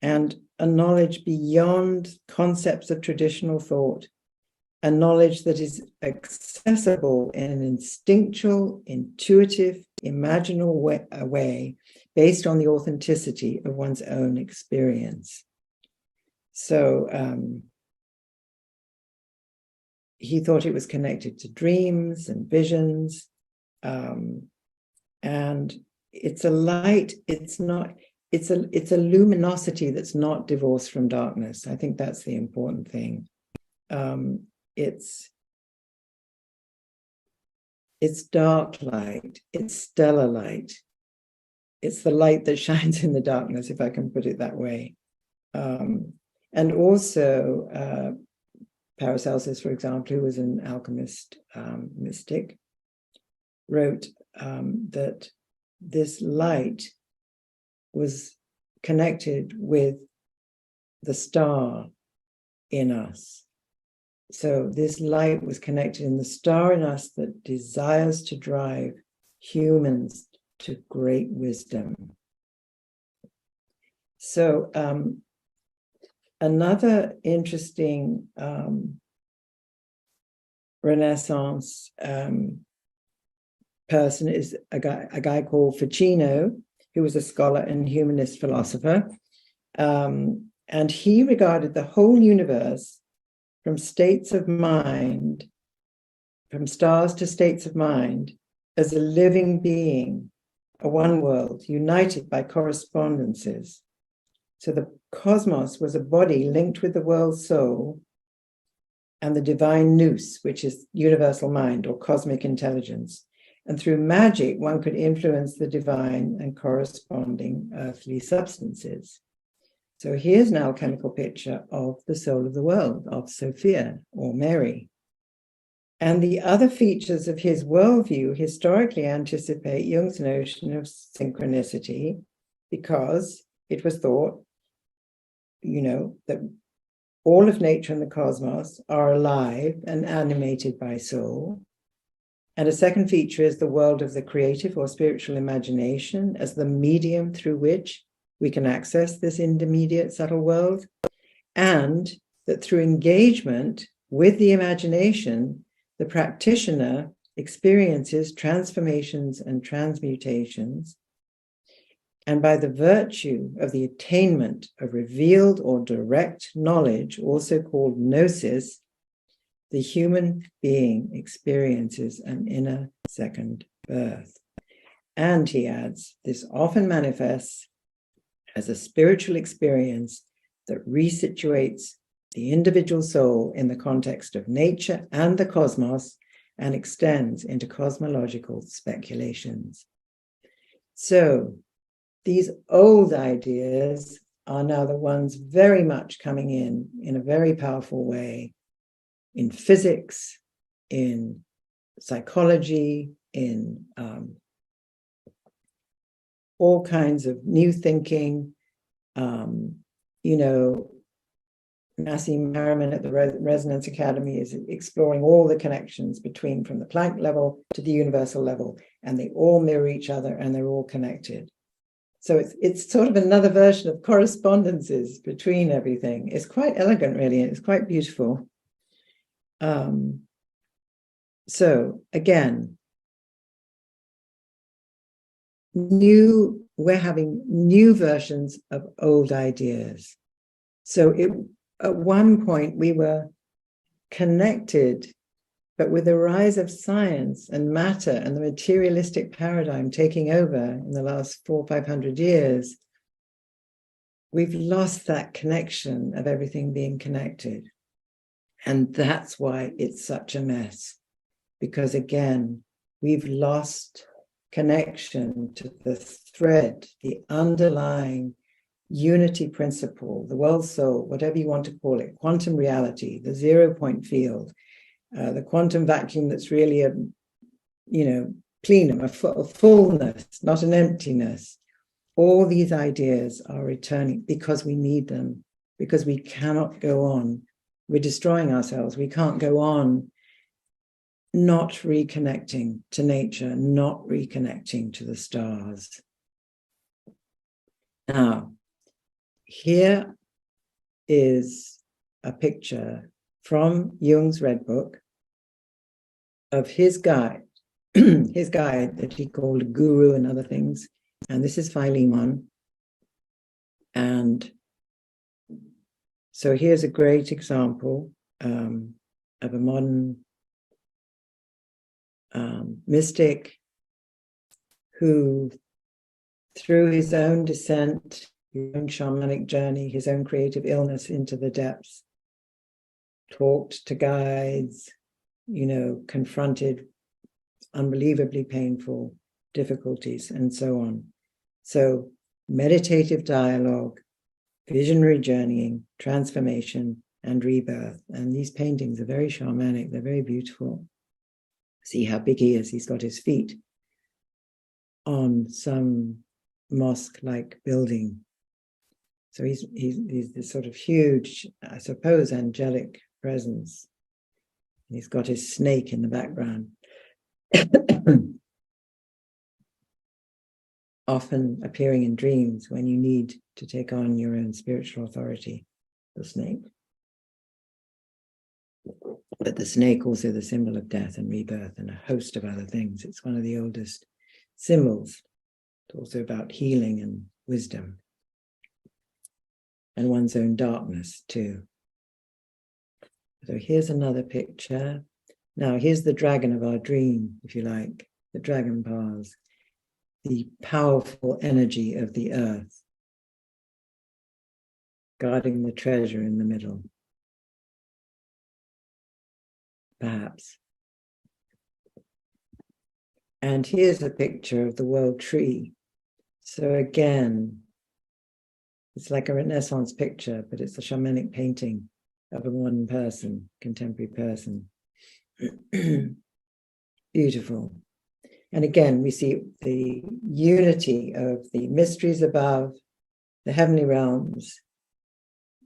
and a knowledge beyond concepts of traditional thought, a knowledge that is accessible in an instinctual, intuitive, imaginal way based on the authenticity of one's own experience. So he thought it was connected to dreams and visions. And it's a light, it's a luminosity that's not divorced from darkness. I think that's the important thing. It's dark light, it's stellar light. It's the light that shines in the darkness, if I can put it that way. And also, Paracelsus, for example, who was an alchemist mystic, wrote that this light was connected with the star in us. So this light was connected in the star in us that desires to drive humans to great wisdom. So another interesting Renaissance person is a guy called Ficino, who was a scholar and humanist philosopher. And he regarded the whole universe from states of mind, from stars to states of mind, as a living being, a one world, united by correspondences. So the cosmos was a body linked with the world soul and the divine nous, which is universal mind or cosmic intelligence. And through magic, one could influence the divine and corresponding earthly substances. So here's an alchemical picture of the soul of the world, of Sophia or Mary. And the other features of his worldview historically anticipate Jung's notion of synchronicity, because it was thought, that all of nature and the cosmos are alive and animated by soul. And a second feature is the world of the creative or spiritual imagination as the medium through which we can access this intermediate subtle world, and that through engagement with the imagination, the practitioner experiences transformations and transmutations, and by the virtue of the attainment of revealed or direct knowledge, also called gnosis, the human being experiences an inner second birth. And he adds, this often manifests as a spiritual experience that resituates the individual soul in the context of nature and the cosmos and extends into cosmological speculations. So these old ideas are now the ones very much coming in a very powerful way in physics, in psychology, in all kinds of new thinking. Nassim Harriman at the Resonance Academy is exploring all the connections from the Planck level to the universal level, and they all mirror each other and they're all connected. So it's sort of another version of correspondences between everything. It's quite elegant, really, and it's quite beautiful. So again, we're having new versions of old ideas. So at one point we were connected, but with the rise of science and matter and the materialistic paradigm taking over in the last 400 or 500 years, we've lost that connection of everything being connected. And that's why it's such a mess. Because again, we've lost connection to the thread, the underlying unity principle, the world soul, whatever you want to call it, quantum reality, the 0-point field, the quantum vacuum that's really a, plenum, a fullness, not an emptiness. All these ideas are returning because we need them, because we cannot go on. We're destroying ourselves. We can't go on not reconnecting to nature, not reconnecting to the stars. Now, here is a picture from Jung's Red Book of his guide, his guide that he called Guru and other things. And this is Philemon. And so here's a great example of a modern mystic who, through his own descent, his own shamanic journey, his own creative illness into the depths, talked to guides, confronted unbelievably painful difficulties and so on. So meditative dialogue, visionary journeying, transformation, and rebirth. And these paintings are very shamanic, they're very beautiful. See how big he is. He's got his feet on some mosque-like building. So he's this sort of huge, I suppose, angelic presence. He's got his snake in the background. Often appearing in dreams when you need to take on your own spiritual authority, the snake. But the snake also the symbol of death and rebirth and a host of other things. It's one of the oldest symbols. It's also about healing and wisdom. And one's own darkness too. So here's another picture. Now here's the dragon of our dream, if you like, the dragon bars, the powerful energy of the earth, guarding the treasure in the middle. Perhaps. And here's a picture of the world tree. So again, it's like a Renaissance picture, but it's a shamanic painting of a modern person, contemporary person. Beautiful. And again, we see the unity of the mysteries above, the heavenly realms,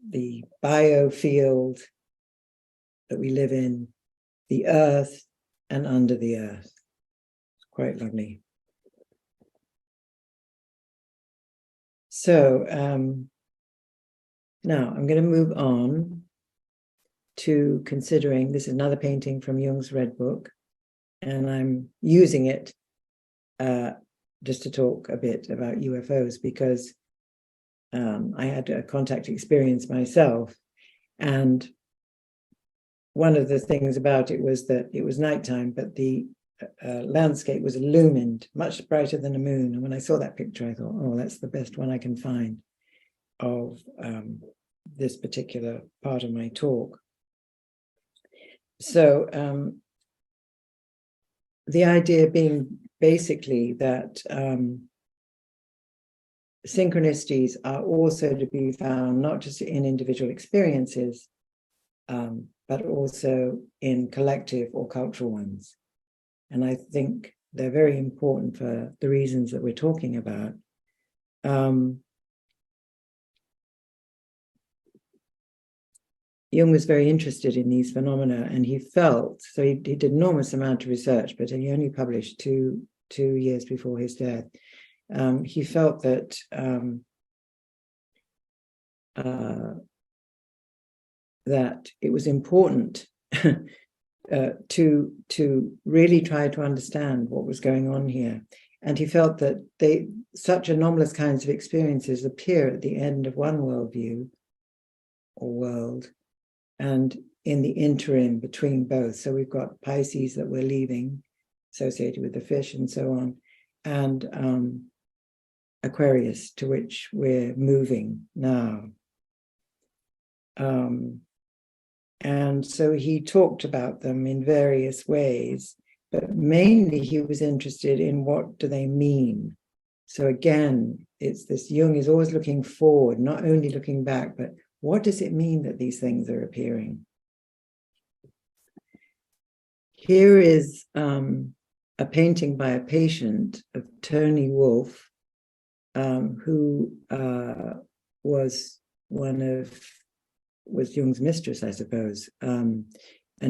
the biofield that we live in, the earth, and under the earth. It's quite lovely. So now I'm going to move on to considering, this is another painting from Jung's Red Book, and I'm using it just to talk a bit about UFOs because I had a contact experience myself, and one of the things about it was that it was nighttime, but the landscape was illumined, much brighter than a moon. And when I saw that picture, I thought, oh, that's the best one I can find of this particular part of my talk. So the idea being basically that synchronicities are also to be found not just in individual experiences, but also in collective or cultural ones. And I think they're very important for the reasons that we're talking about. Jung was very interested in these phenomena, and he felt, so he did an enormous amount of research, but he only published two years before his death. He felt that that it was important to really try to understand what was going on here. And he felt that such anomalous kinds of experiences appear at the end of one worldview or world, and in the interim between both. So we've got Pisces that we're leaving, associated with the fish and so on, and Aquarius, to which we're moving now. And so he talked about them in various ways, but mainly he was interested in what do they mean. So again, it's this Jung is always looking forward, not only looking back, but what does it mean that these things are appearing? Here is a painting by a patient of Tony Wolfe, who was Jung's mistress, I suppose, and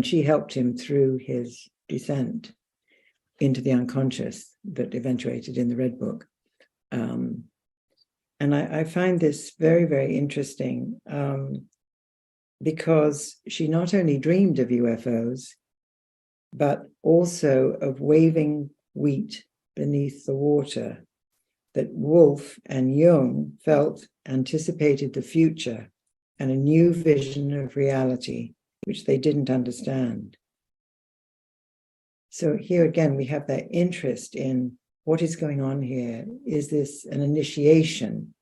she helped him through his descent into the unconscious that eventuated in the Red Book. And I find this very, very interesting because she not only dreamed of UFOs, but also of waving wheat beneath the water that Wolfe and Jung felt anticipated the future and a new vision of reality, which they didn't understand. So here again, we have that interest in what is going on here. Is this an initiation?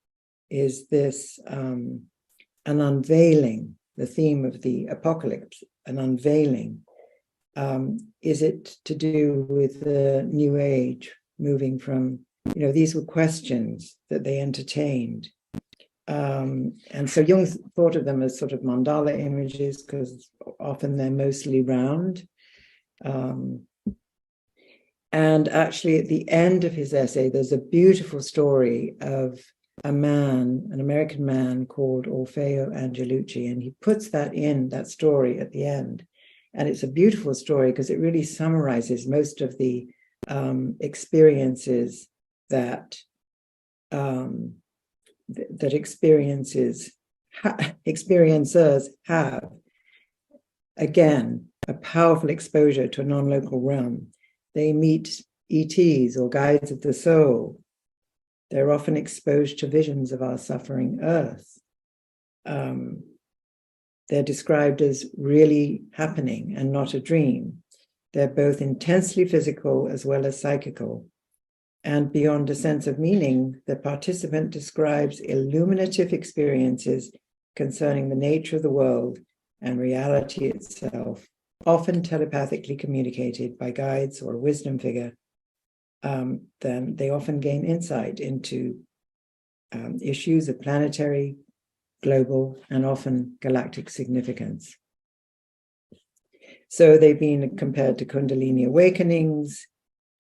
Is this an unveiling, the theme of the apocalypse, an unveiling? Is it to do with the new age, moving from, these were questions that they entertained. And so Jung thought of them as sort of mandala images because often they're mostly round. And actually, at the end of his essay, there's a beautiful story of an American man called Orfeo Angelucci, and he puts that story at the end. And it's a beautiful story because it really summarizes most of the experiences that experiencers have. Again, a powerful exposure to a non-local realm. They meet ETs or guides of the soul. They're often exposed to visions of our suffering earth. They're described as really happening and not a dream. They're both intensely physical as well as psychical. And beyond a sense of meaning, the participant describes illuminative experiences concerning the nature of the world and reality itself, often telepathically communicated by guides or a wisdom figure. Then they often gain insight into issues of planetary, global, and often galactic significance. So they've been compared to Kundalini awakenings.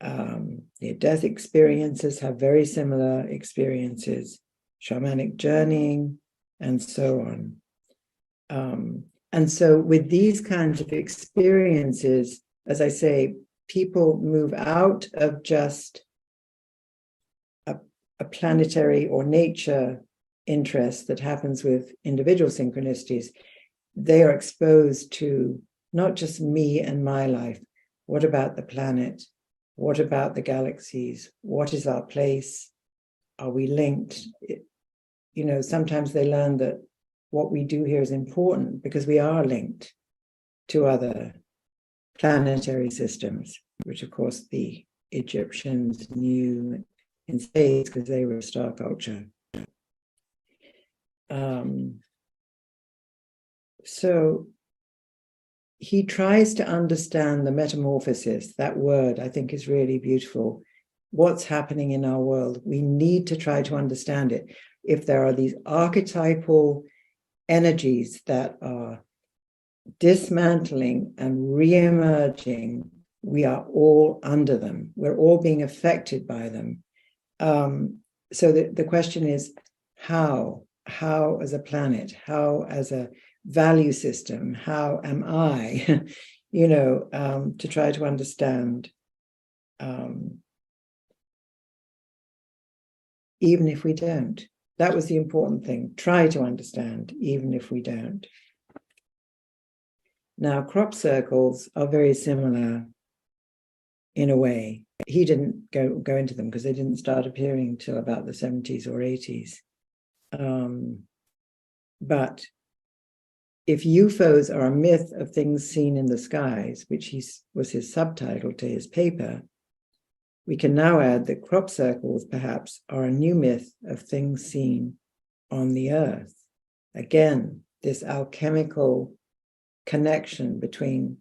Near-death experiences have very similar experiences, shamanic journeying, and so on. And so with these kinds of experiences, as I say, people move out of just a planetary or nature interest that happens with individual synchronicities. They are exposed to not just me and my life. What about the planet? What about the galaxies? What is our place? Are we linked? Sometimes they learn that what we do here is important because we are linked to other planetary systems, which of course the Egyptians knew in spades because they were a star culture. So he tries to understand the metamorphosis. That word, I think, is really beautiful. What's happening in our world? We need to try to understand it. If there are these archetypal energies that are dismantling and re-emerging, we are all under them. We're all being affected by them. So the question is, how as a planet, how as a value system, how am I, to try to understand, even if we don't. That was the important thing. Try to understand, even if we don't. Now, crop circles are very similar in a way. He didn't go into them because they didn't start appearing until about the 70s or 80s. But if UFOs are a myth of things seen in the skies, which was his subtitle to his paper, we can now add that crop circles perhaps are a new myth of things seen on the earth. Again, this alchemical connection between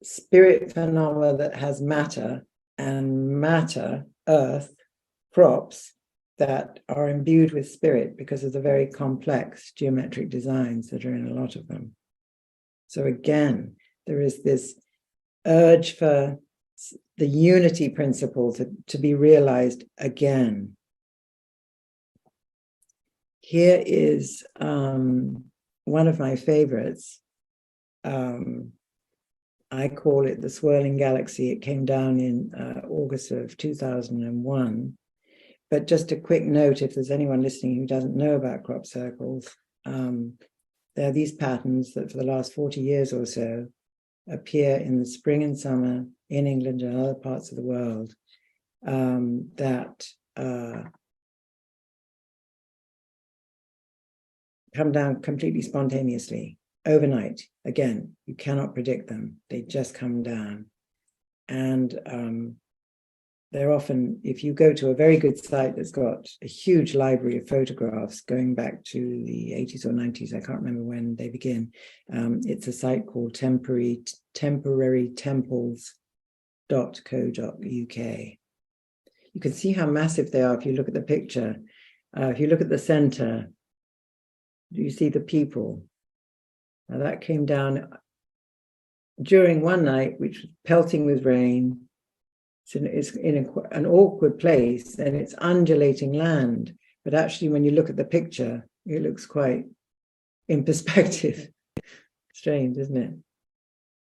spirit phenomena that has matter and matter, earth, crops that are imbued with spirit because of the very complex geometric designs that are in a lot of them. So again, there is this urge for the unity principle to be realized again. Here is one of my favorites. I call it the Swirling Galaxy. It came down in August of 2001. But just a quick note, if there's anyone listening who doesn't know about crop circles, there are these patterns that for the last 40 years or so appear in the spring and summer in England and other parts of the world that come down completely spontaneously overnight. Again, you cannot predict them. They just come down. And they're often, if you go to a very good site that's got a huge library of photographs going back to the 80s or 90s, I can't remember when they begin. It's a site called temporarytemples.co.uk. You can see how massive they are if you look at the picture. If you look at the center, do you see the people? Now that came down during one night, which was pelting with rain. It's in an awkward place and it's undulating land. But actually, when you look at the picture, it looks quite in perspective. Strange, isn't it?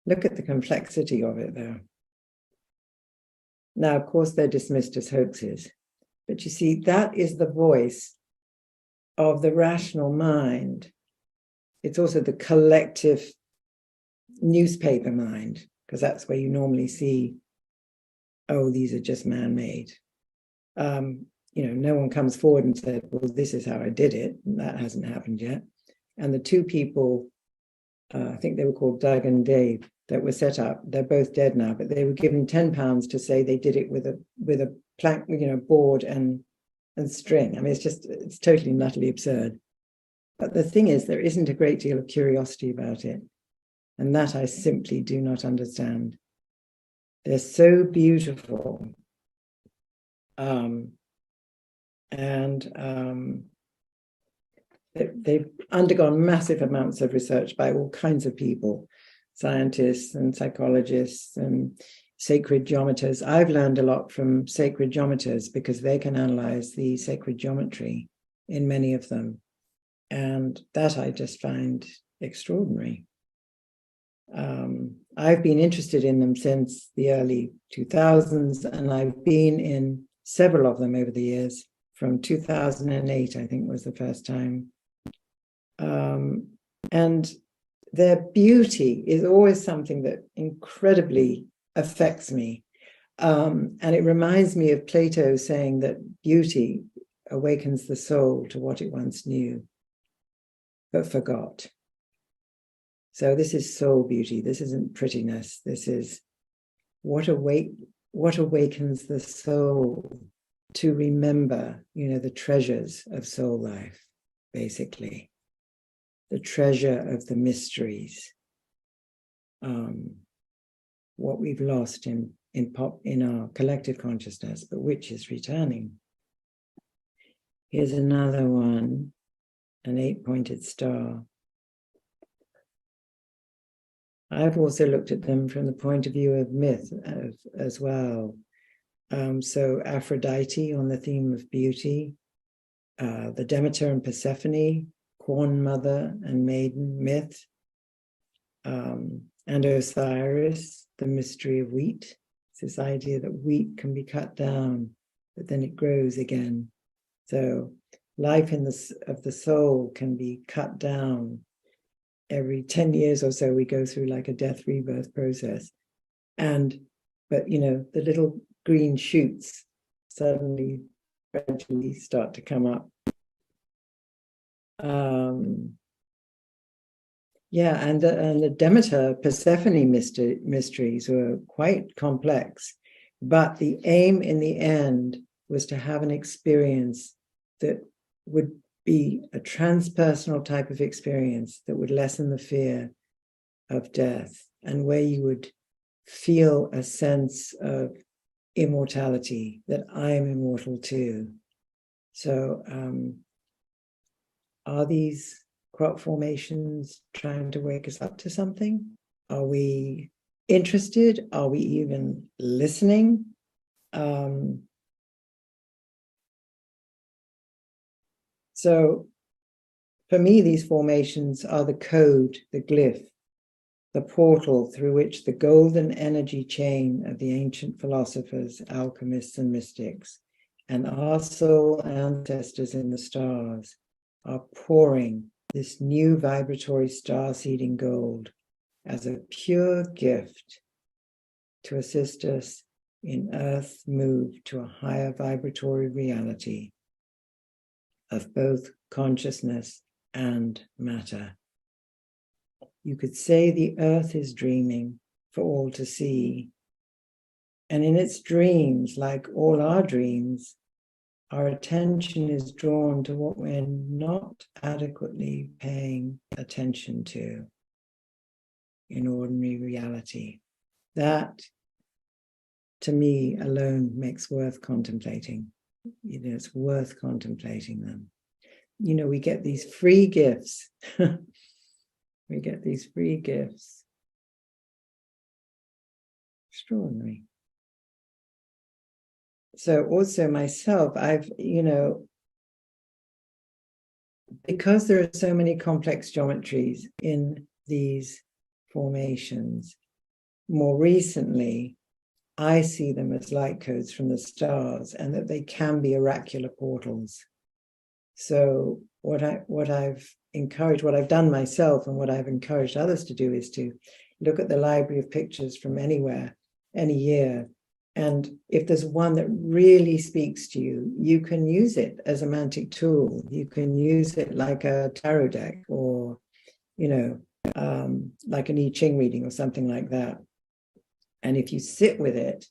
Look at the complexity of it, though. Now, of course, they're dismissed as hoaxes. But you see, that is the voice of the rational mind. It's also the collective newspaper mind, because that's where you normally see, oh, these are just man-made. No one comes forward and said, well, this is how I did it. And that hasn't happened yet. And the two people, I think they were called Doug and Dave, that were set up, they're both dead now, but they were given £10 to say they did it with a plank, board and string. I mean, it's totally and utterly absurd. But the thing is, there isn't a great deal of curiosity about it. And that I simply do not understand. They're so beautiful. They've undergone massive amounts of research by all kinds of people, scientists and psychologists and sacred geometers. I've learned a lot from sacred geometers because they can analyze the sacred geometry in many of them. And that I just find extraordinary. I've been interested in them since the early 2000s, and I've been in several of them over the years. From 2008, I think was the first time. And their beauty is always something that incredibly affects me. And it reminds me of Plato saying that beauty awakens the soul to what it once knew, but forgot. So this is soul beauty. This isn't prettiness. This is what awakens the soul to remember, the treasures of soul life, basically. The treasure of the mysteries. What we've lost in our collective consciousness, but which is returning. Here's another one, an 8-pointed star. I've also looked at them from the point of view of myth as well. So Aphrodite on the theme of beauty, the Demeter and Persephone, corn mother and maiden myth, and Osiris, the mystery of wheat. It's this idea that wheat can be cut down, but then it grows again. So life of the soul can be cut down. Every 10 years or so, we go through like a death rebirth process. But the little green shoots suddenly gradually start to come up. And the Demeter Persephone mysteries were quite complex, but the aim in the end was to have an experience that would be a transpersonal type of experience that would lessen the fear of death, and where you would feel a sense of immortality, that I am immortal too. So are these crop formations trying to wake us up to something? Are we interested? Are we even listening? So for me, these formations are the code, the glyph, the portal through which the golden energy chain of the ancient philosophers, alchemists, and mystics, and our soul ancestors in the stars are pouring this new vibratory star-seeding gold as a pure gift to assist us in Earth's move to a higher vibratory reality of both consciousness and matter. You could say the Earth is dreaming for all to see. And in its dreams, like all our dreams, our attention is drawn to what we're not adequately paying attention to in ordinary reality. That, to me, alone makes worth contemplating. You know, it's worth contemplating them. You know, we get these free gifts. We get these free gifts. Extraordinary. So also myself, I've, you know, because there are so many complex geometries in these formations, more recently, I see them as light codes from the stars, and that they can be oracular portals. So what I've encouraged, what I've done myself, and what I've encouraged others to do is to look at the library of pictures from anywhere, any year. And if there's one that really speaks to you, you can use it as a mantic tool. You can use it like a tarot deck, or, you know, like an I Ching reading or something like that. And if you sit with it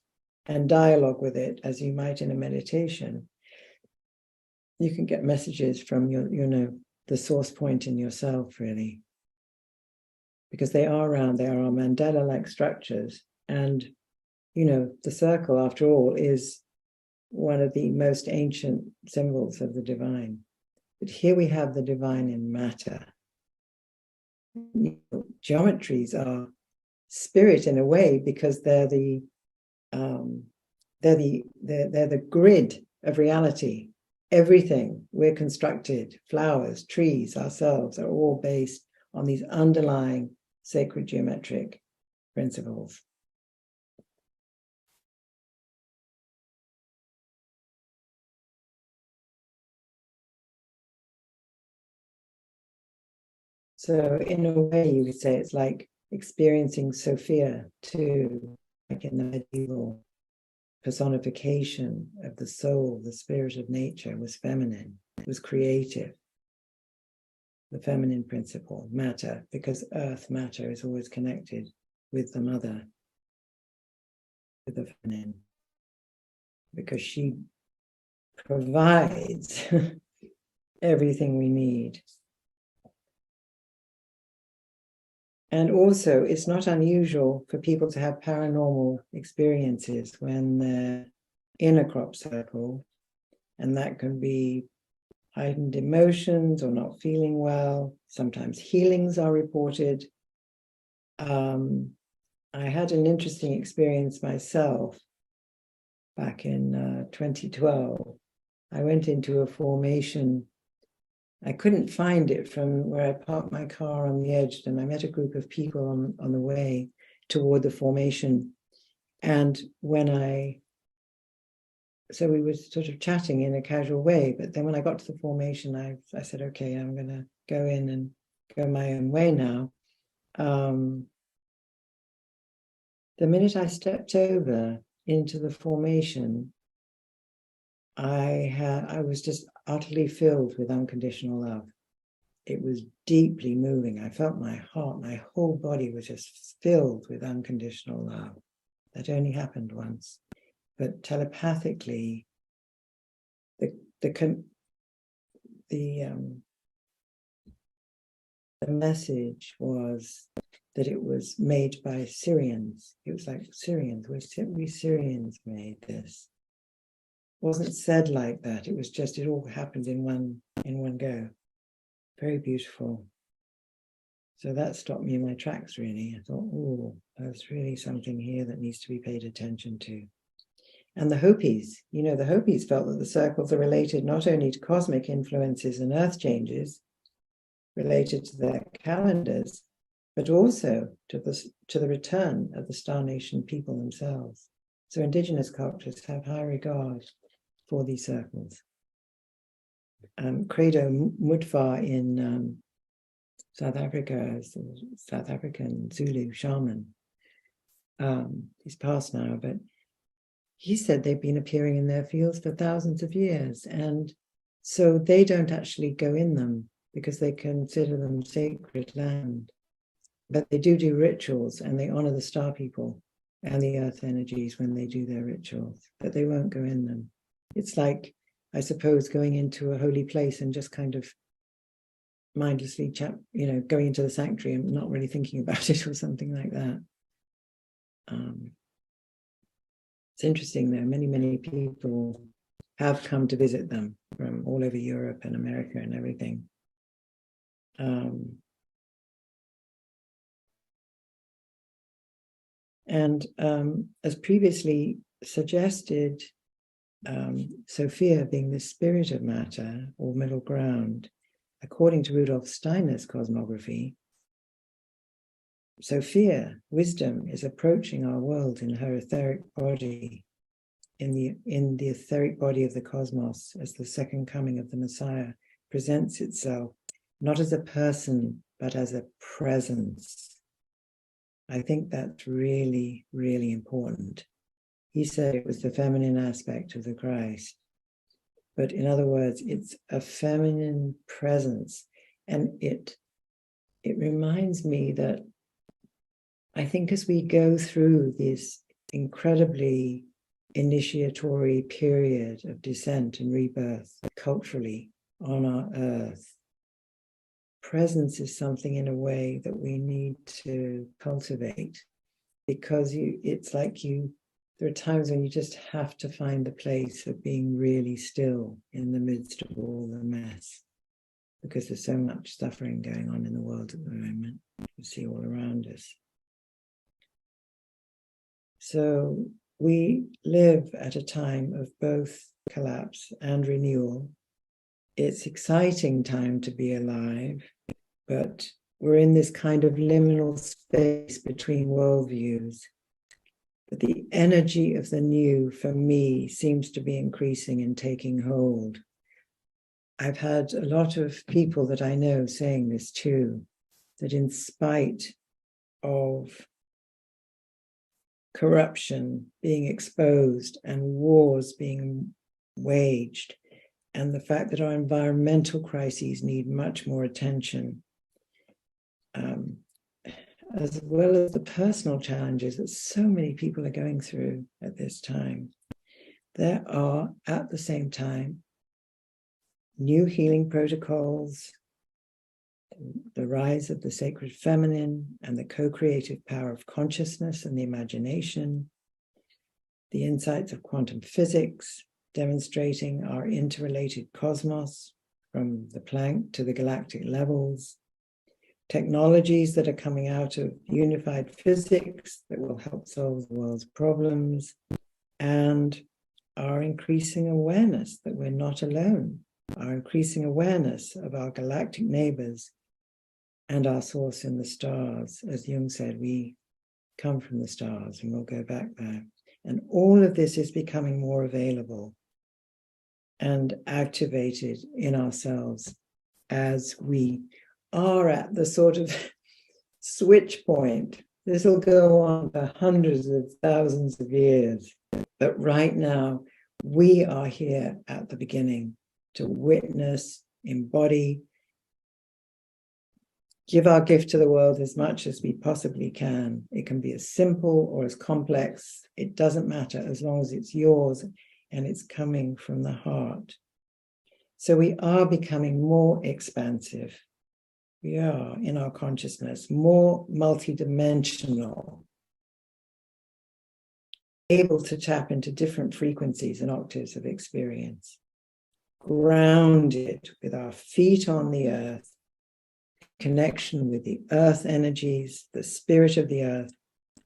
and dialogue with it as you might in a meditation, you can get messages from your, you know, the source point in yourself, really. Because they are around, they are our mandala-like structures. And, you know, the circle, after all, is one of the most ancient symbols of the divine. But here we have the divine in matter. You know, geometries are spirit in a way, because they're the grid of reality. Everything we're constructed, flowers, trees, ourselves, are all based on these underlying sacred geometric principles. So in a way, you could say it's like experiencing Sophia too, like in the medieval personification of the soul, the spirit of nature was feminine, it was creative. The feminine principle, matter, because earth matter is always connected with the mother, with the feminine, because she provides everything we need. And also, it's not unusual for people to have paranormal experiences when they're in a crop circle, and that can be heightened emotions or not feeling well. Sometimes healings are reported. I had an interesting experience myself back in 2012. I went into a formation. I couldn't find it from where I parked my car on the edge, and I met a group of people on the way toward the formation. And so we were sort of chatting in a casual way, but then when I got to the formation, I said, okay, I'm going to go in and go my own way now. The minute I stepped over into the formation, I was just utterly filled with unconditional love. It was deeply moving. I felt my heart, my whole body was just filled with unconditional love. That only happened once. But telepathically, the message was that it was made by Syrians. It was like Syrians, we Syrians made this. It wasn't said like that. It was just, it all happened in one go. Very beautiful. So that stopped me in my tracks, really. I thought, oh, there's really something here that needs to be paid attention to. And the Hopis, the Hopis felt that the circles are related not only to cosmic influences and earth changes related to their calendars, but also to the return of the Star Nation people themselves. So indigenous cultures have high regard for these circles. Credo Mudvar in South Africa, is a South African Zulu shaman. He's passed now, but he said they've been appearing in their fields for thousands of years. And so they don't actually go in them because they consider them sacred land. But they do rituals, and they honor the star people and the earth energies when they do their rituals, but they won't go in them. It's like, I suppose, going into a holy place and just kind of mindlessly going into the sanctuary and not really thinking about it or something like that. It's interesting though, many people have come to visit them from all over Europe and America and everything. As previously suggested, Sophia being the spirit of matter or middle ground, according to Rudolf Steiner's cosmography, Sophia, wisdom, is approaching our world in her etheric body, in the etheric body of the cosmos, as the second coming of the Messiah presents itself, not as a person, but as a presence. I think that's really, really important. He said it was the feminine aspect of the Christ. But in other words, it's a feminine presence. And it reminds me that I think as we go through this incredibly initiatory period of descent and rebirth culturally on our earth, presence is something in a way that we need to cultivate, because it's like there are times when you just have to find the place of being really still in the midst of all the mess, because there's so much suffering going on in the world at the moment. You see all around us. So we live at a time of both collapse and renewal. It's exciting time to be alive, but we're in this kind of liminal space between worldviews. But the energy of the new, for me, seems to be increasing and taking hold. I've had a lot of people that I know saying this too, that in spite of corruption being exposed and wars being waged, and the fact that our environmental crises need much more attention, as well as the personal challenges that so many people are going through at this time, there are, at the same time, new healing protocols, the rise of the sacred feminine and the co-creative power of consciousness and the imagination, the insights of quantum physics, demonstrating our interrelated cosmos from the Planck to the galactic levels, technologies that are coming out of unified physics that will help solve the world's problems, and our increasing awareness that we're not alone, our increasing awareness of our galactic neighbors and our source in the stars. As Jung said, we come from the stars and we'll go back there. And all of this is becoming more available and activated in ourselves as we are at the sort of switch point. This will go on for hundreds of thousands of years. But right now, we are here at the beginning to witness, embody, give our gift to the world as much as we possibly can. It can be as simple or as complex. It doesn't matter as long as it's yours and it's coming from the heart. So we are becoming more expansive. We are in our consciousness more multidimensional, able to tap into different frequencies and octaves of experience, grounded with our feet on the earth, connection with the earth energies, the spirit of the earth,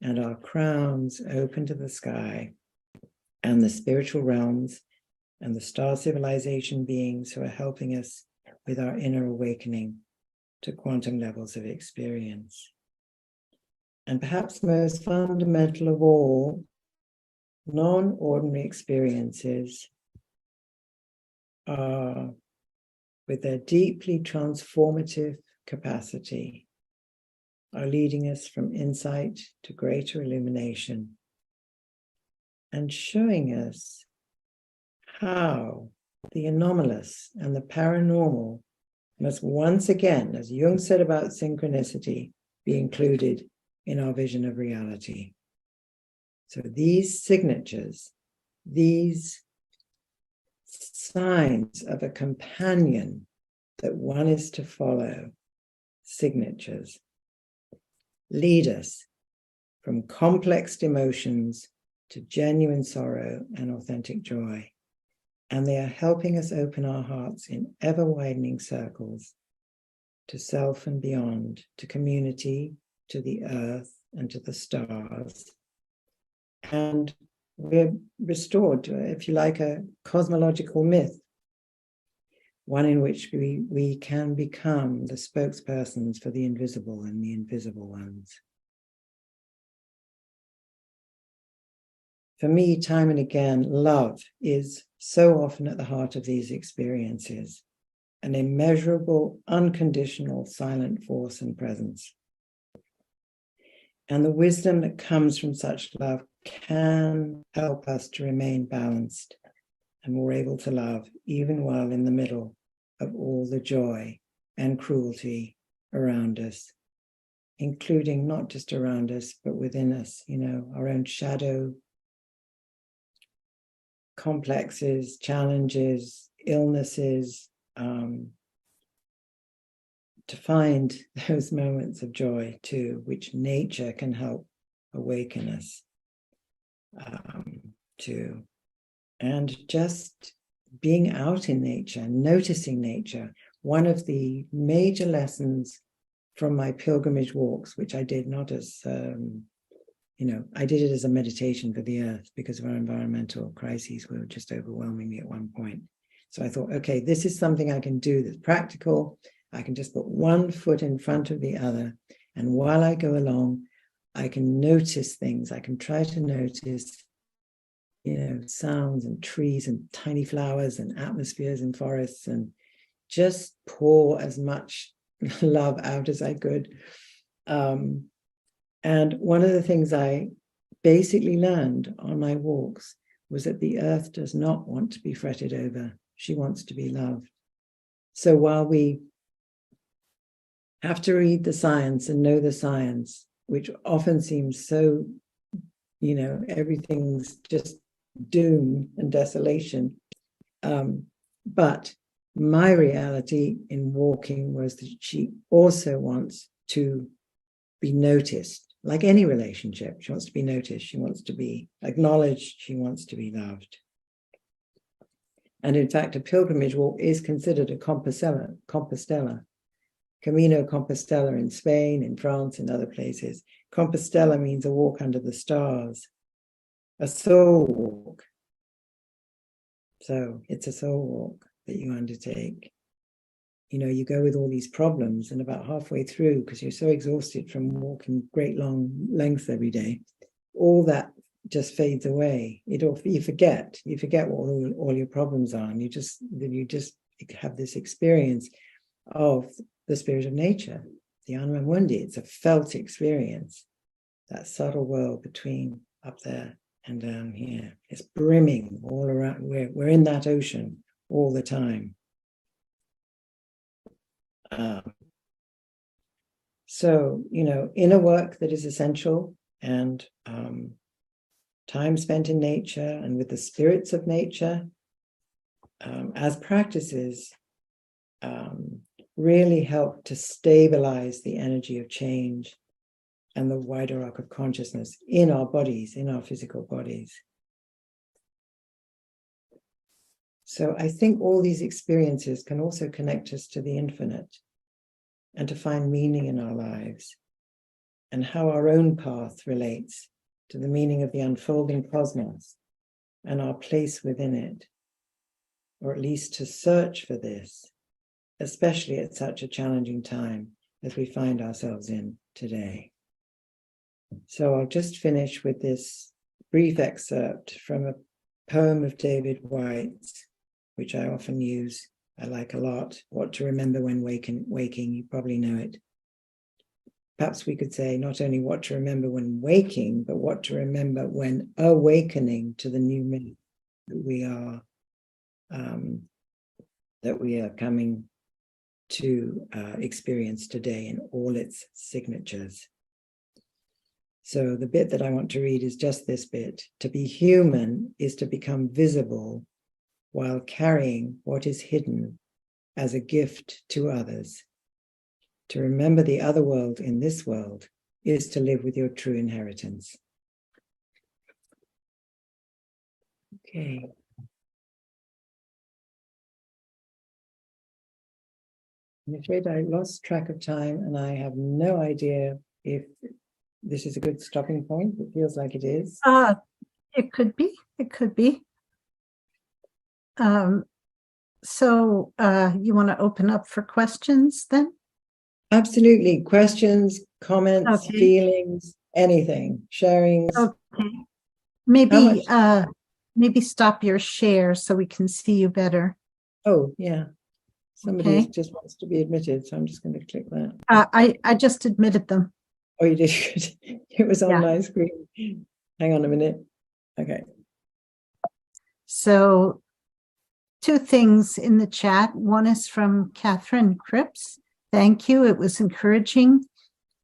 and our crowns open to the sky and the spiritual realms and the star civilization beings who are helping us with our inner awakening to quantum levels of experience. And perhaps most fundamental of all, non-ordinary experiences are, with their deeply transformative capacity, are leading us from insight to greater illumination and showing us how the anomalous and the paranormal must once again, as Jung said about synchronicity, be included in our vision of reality. So these signatures, these signs of a companion that one is to follow, signatures, lead us from complex emotions to genuine sorrow and authentic joy. And they are helping us open our hearts in ever-widening circles to self and beyond, to community, to the earth, and to the stars. And we're restored to, if you like, a cosmological myth, one in which we can become the spokespersons for the invisible and the invisible ones. For me, time and again, love is so often at the heart of these experiences, an immeasurable, unconditional, silent force and presence. And the wisdom that comes from such love can help us to remain balanced and more able to love, even while in the middle of all the joy and cruelty around us, including not just around us, but within us, our own shadow, complexes, challenges, illnesses, to find those moments of joy too, which nature can help awaken us to. And just being out in nature, noticing nature. One of the major lessons from my pilgrimage walks, which I did not as, I did it as a meditation for the earth because of our environmental crises were just overwhelming me at one point. So I thought, okay, this is something I can do that's practical. I can just put one foot in front of the other. And while I go along, I can notice things. I can try to notice, sounds and trees and tiny flowers and atmospheres and forests, and just pour as much love out as I could. And one of the things I basically learned on my walks was that the earth does not want to be fretted over. She wants to be loved. So while we have to read the science and know the science, which often seems so, everything's just doom and desolation. But my reality in walking was that she also wants to be noticed, like any relationship. She wants to be noticed. She wants to be acknowledged. She wants to be loved. And in fact, a pilgrimage walk is considered a Compostela. Camino Compostela in Spain, in France, and other places. Compostela means a walk under the stars, a soul walk. So it's a soul walk that you undertake. You go with all these problems, and about halfway through, because you're so exhausted from walking great long lengths every day, all that just fades away. You forget what all your problems are, and you just have this experience of the spirit of nature, the Anima Mundi. It's a felt experience, that subtle world between up there and down here. It's brimming all around. We're in that ocean all the time. So, inner work that is essential, and time spent in nature and with the spirits of nature, as practices, really help to stabilize the energy of change and the wider arc of consciousness in our bodies, in our physical bodies. So I think all these experiences can also connect us to the infinite and to find meaning in our lives, and how our own path relates to the meaning of the unfolding cosmos and our place within it, or at least to search for this, especially at such a challenging time as we find ourselves in today. So I'll just finish with this brief excerpt from a poem of David Whyte's, which I often use, I like a lot, What to Remember When Waking, you probably know it. Perhaps we could say not only what to remember when waking, but what to remember when awakening to the new me that we are coming to experience today in all its signatures. So the bit that I want to read is just this bit. To be human is to become visible while carrying what is hidden as a gift to others. To remember the other world in this world is to live with your true inheritance. Okay. I'm afraid I lost track of time and I have no idea if this is a good stopping point. It feels like it is. It could be. It could be. So you want to open up for questions then? Absolutely. Questions, comments, Okay. feelings, anything, sharings. Okay. Maybe stop your share so we can see you better. Oh, yeah. Somebody Okay. just wants to be admitted, so I'm just going to click that. I just admitted them. Oh, you did good. It was on my screen. Hang on a minute. Okay. So 2 things in the chat. One is from Catherine Cripps. Thank you. It was encouraging.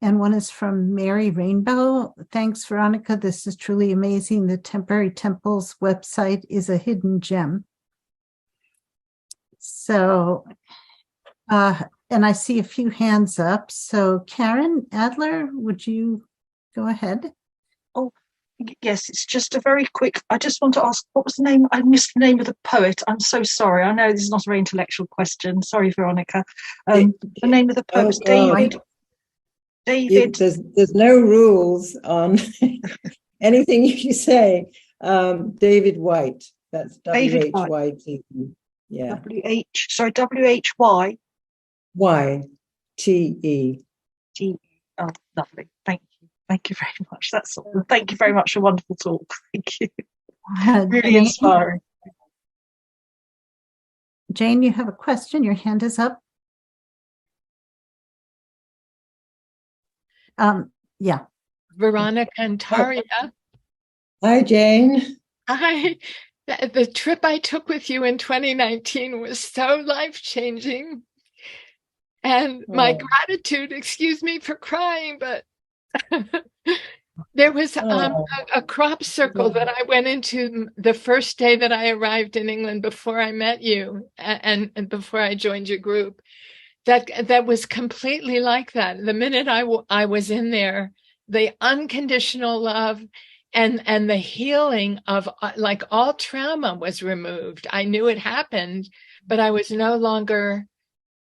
And one is from Mary Rainbow. Thanks, Veronica. This is truly amazing. The Temporary Temples website is a hidden gem. So, and I see a few hands up. So Karen Adler, would you go ahead? Oh, yes, it's just a very quick. I just want to ask, what was the name? I missed the name of the poet. I'm so sorry. I know this is not a very intellectual question. Sorry, Veronica. The name of the poet was David. There's no rules on anything you say. David Whyte. That's W-H-Y-T. Yeah. W-H-Y. Y-T-E. T. Oh, lovely. Thank you. Thank you very much. That's all. Thank you very much for a wonderful talk. Thank you. Really inspiring. Jane, you have a question. Your hand is up. Yeah. Veronica and Taria. Hi, Jane. Hi. The trip I took with you in 2019 was so life-changing. And my gratitude, excuse me for crying, but there was a crop circle that I went into the first day that I arrived in England before I met you and before I joined your group. That was completely like that. The minute I was in there, the unconditional love and the healing of like all trauma was removed. I knew it happened, but I was no longer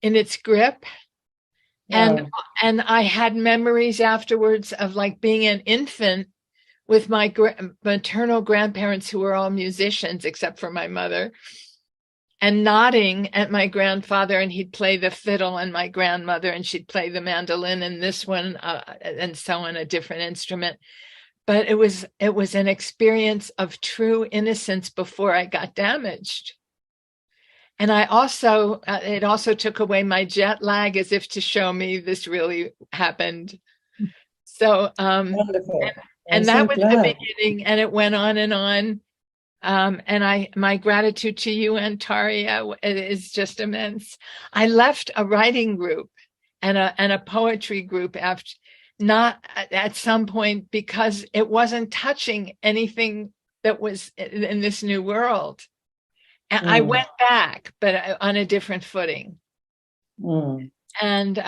in its grip. Wow. And I had memories afterwards of like being an infant with my maternal grandparents who were all musicians except for my mother, and nodding at my grandfather, and he'd play the fiddle, and my grandmother, and she'd play the mandolin, and this one, and so on, a different instrument. But it was an experience of true innocence before I got damaged. And it also took away my jet lag, as if to show me this really happened. So, wonderful. And that was the beginning, and it went on and on. And my gratitude to you and Taria is just immense. I left a writing group and a poetry group not at some point, because it wasn't touching anything that was in this new world. And I went back, but on a different footing. And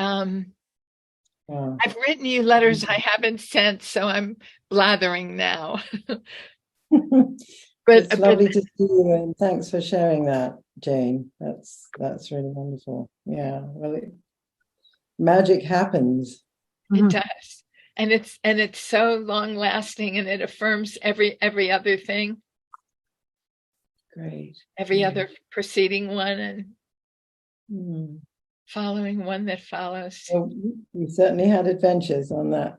I've written you letters I haven't sent, so I'm blathering now. It's lovely to see you, and thanks for sharing that, Jane. That's really wonderful. Yeah, well, magic happens. It does, and it's so long lasting, and it affirms every other thing. Great. Every other preceding one, and following one that follows. Well, we certainly had adventures on that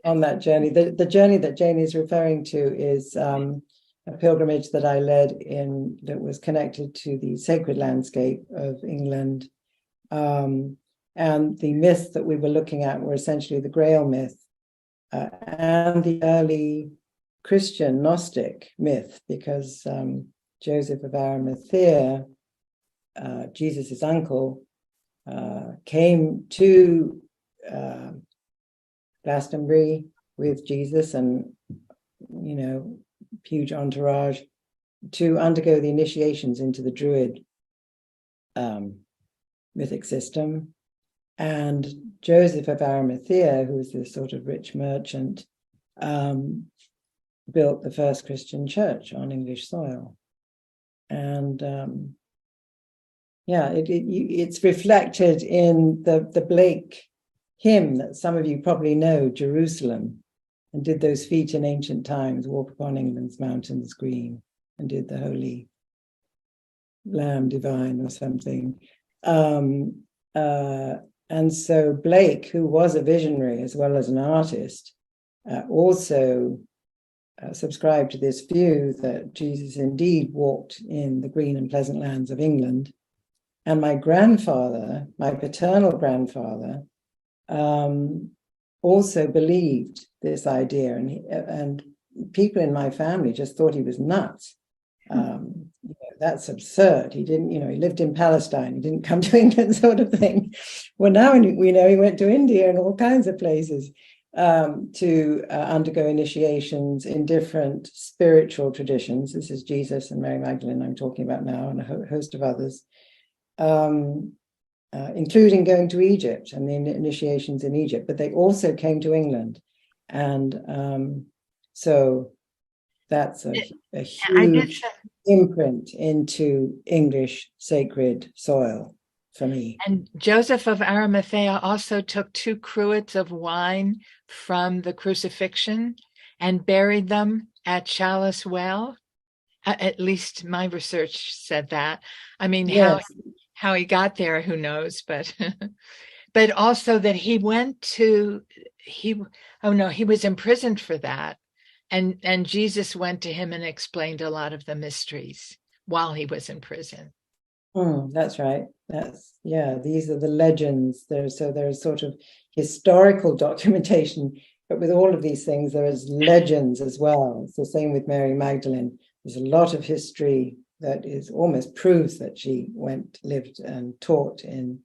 on that journey. The journey that Jane is referring to is a pilgrimage that I led in that was connected to the sacred landscape of England. And the myths that we were looking at were essentially the Grail myth and the early Christian Gnostic myth, because Joseph of Arimathea, Jesus' uncle, came to Glastonbury with Jesus and, huge entourage to undergo the initiations into the Druid mythic system. And Joseph of Arimathea, who was this sort of rich merchant, built the first Christian church on English soil. And it's reflected in the Blake hymn that some of you probably know, Jerusalem, and did those feet in ancient times, walk upon England's mountains green, and did the holy Lamb divine or something. And so Blake, who was a visionary as well as an artist, also subscribed to this view that Jesus indeed walked in the green and pleasant lands of England. And my grandfather, my paternal grandfather, also believed this idea, and people in my family just thought he was nuts. That's absurd. He didn't, he lived in Palestine. He didn't come to England, sort of thing. Well, now we know he went to India and all kinds of places to undergo initiations in different spiritual traditions. This is Jesus and Mary Magdalene I'm talking about now, and a host of others, including going to Egypt and the initiations in Egypt. But they also came to England. And so that's a huge imprint into English sacred soil for me. And Joseph of Arimathea also took 2 cruets of wine from the crucifixion and buried them at Chalice Well. At least my research said that. I mean, yes. How he got there, who knows? But but also that he was imprisoned for that. And Jesus went to him and explained a lot of the mysteries while he was in prison. That's right. These are the legends. There's sort of historical documentation, but with all of these things, there is legends as well. It's the same with Mary Magdalene. There's a lot of history that is almost proves that she lived and taught in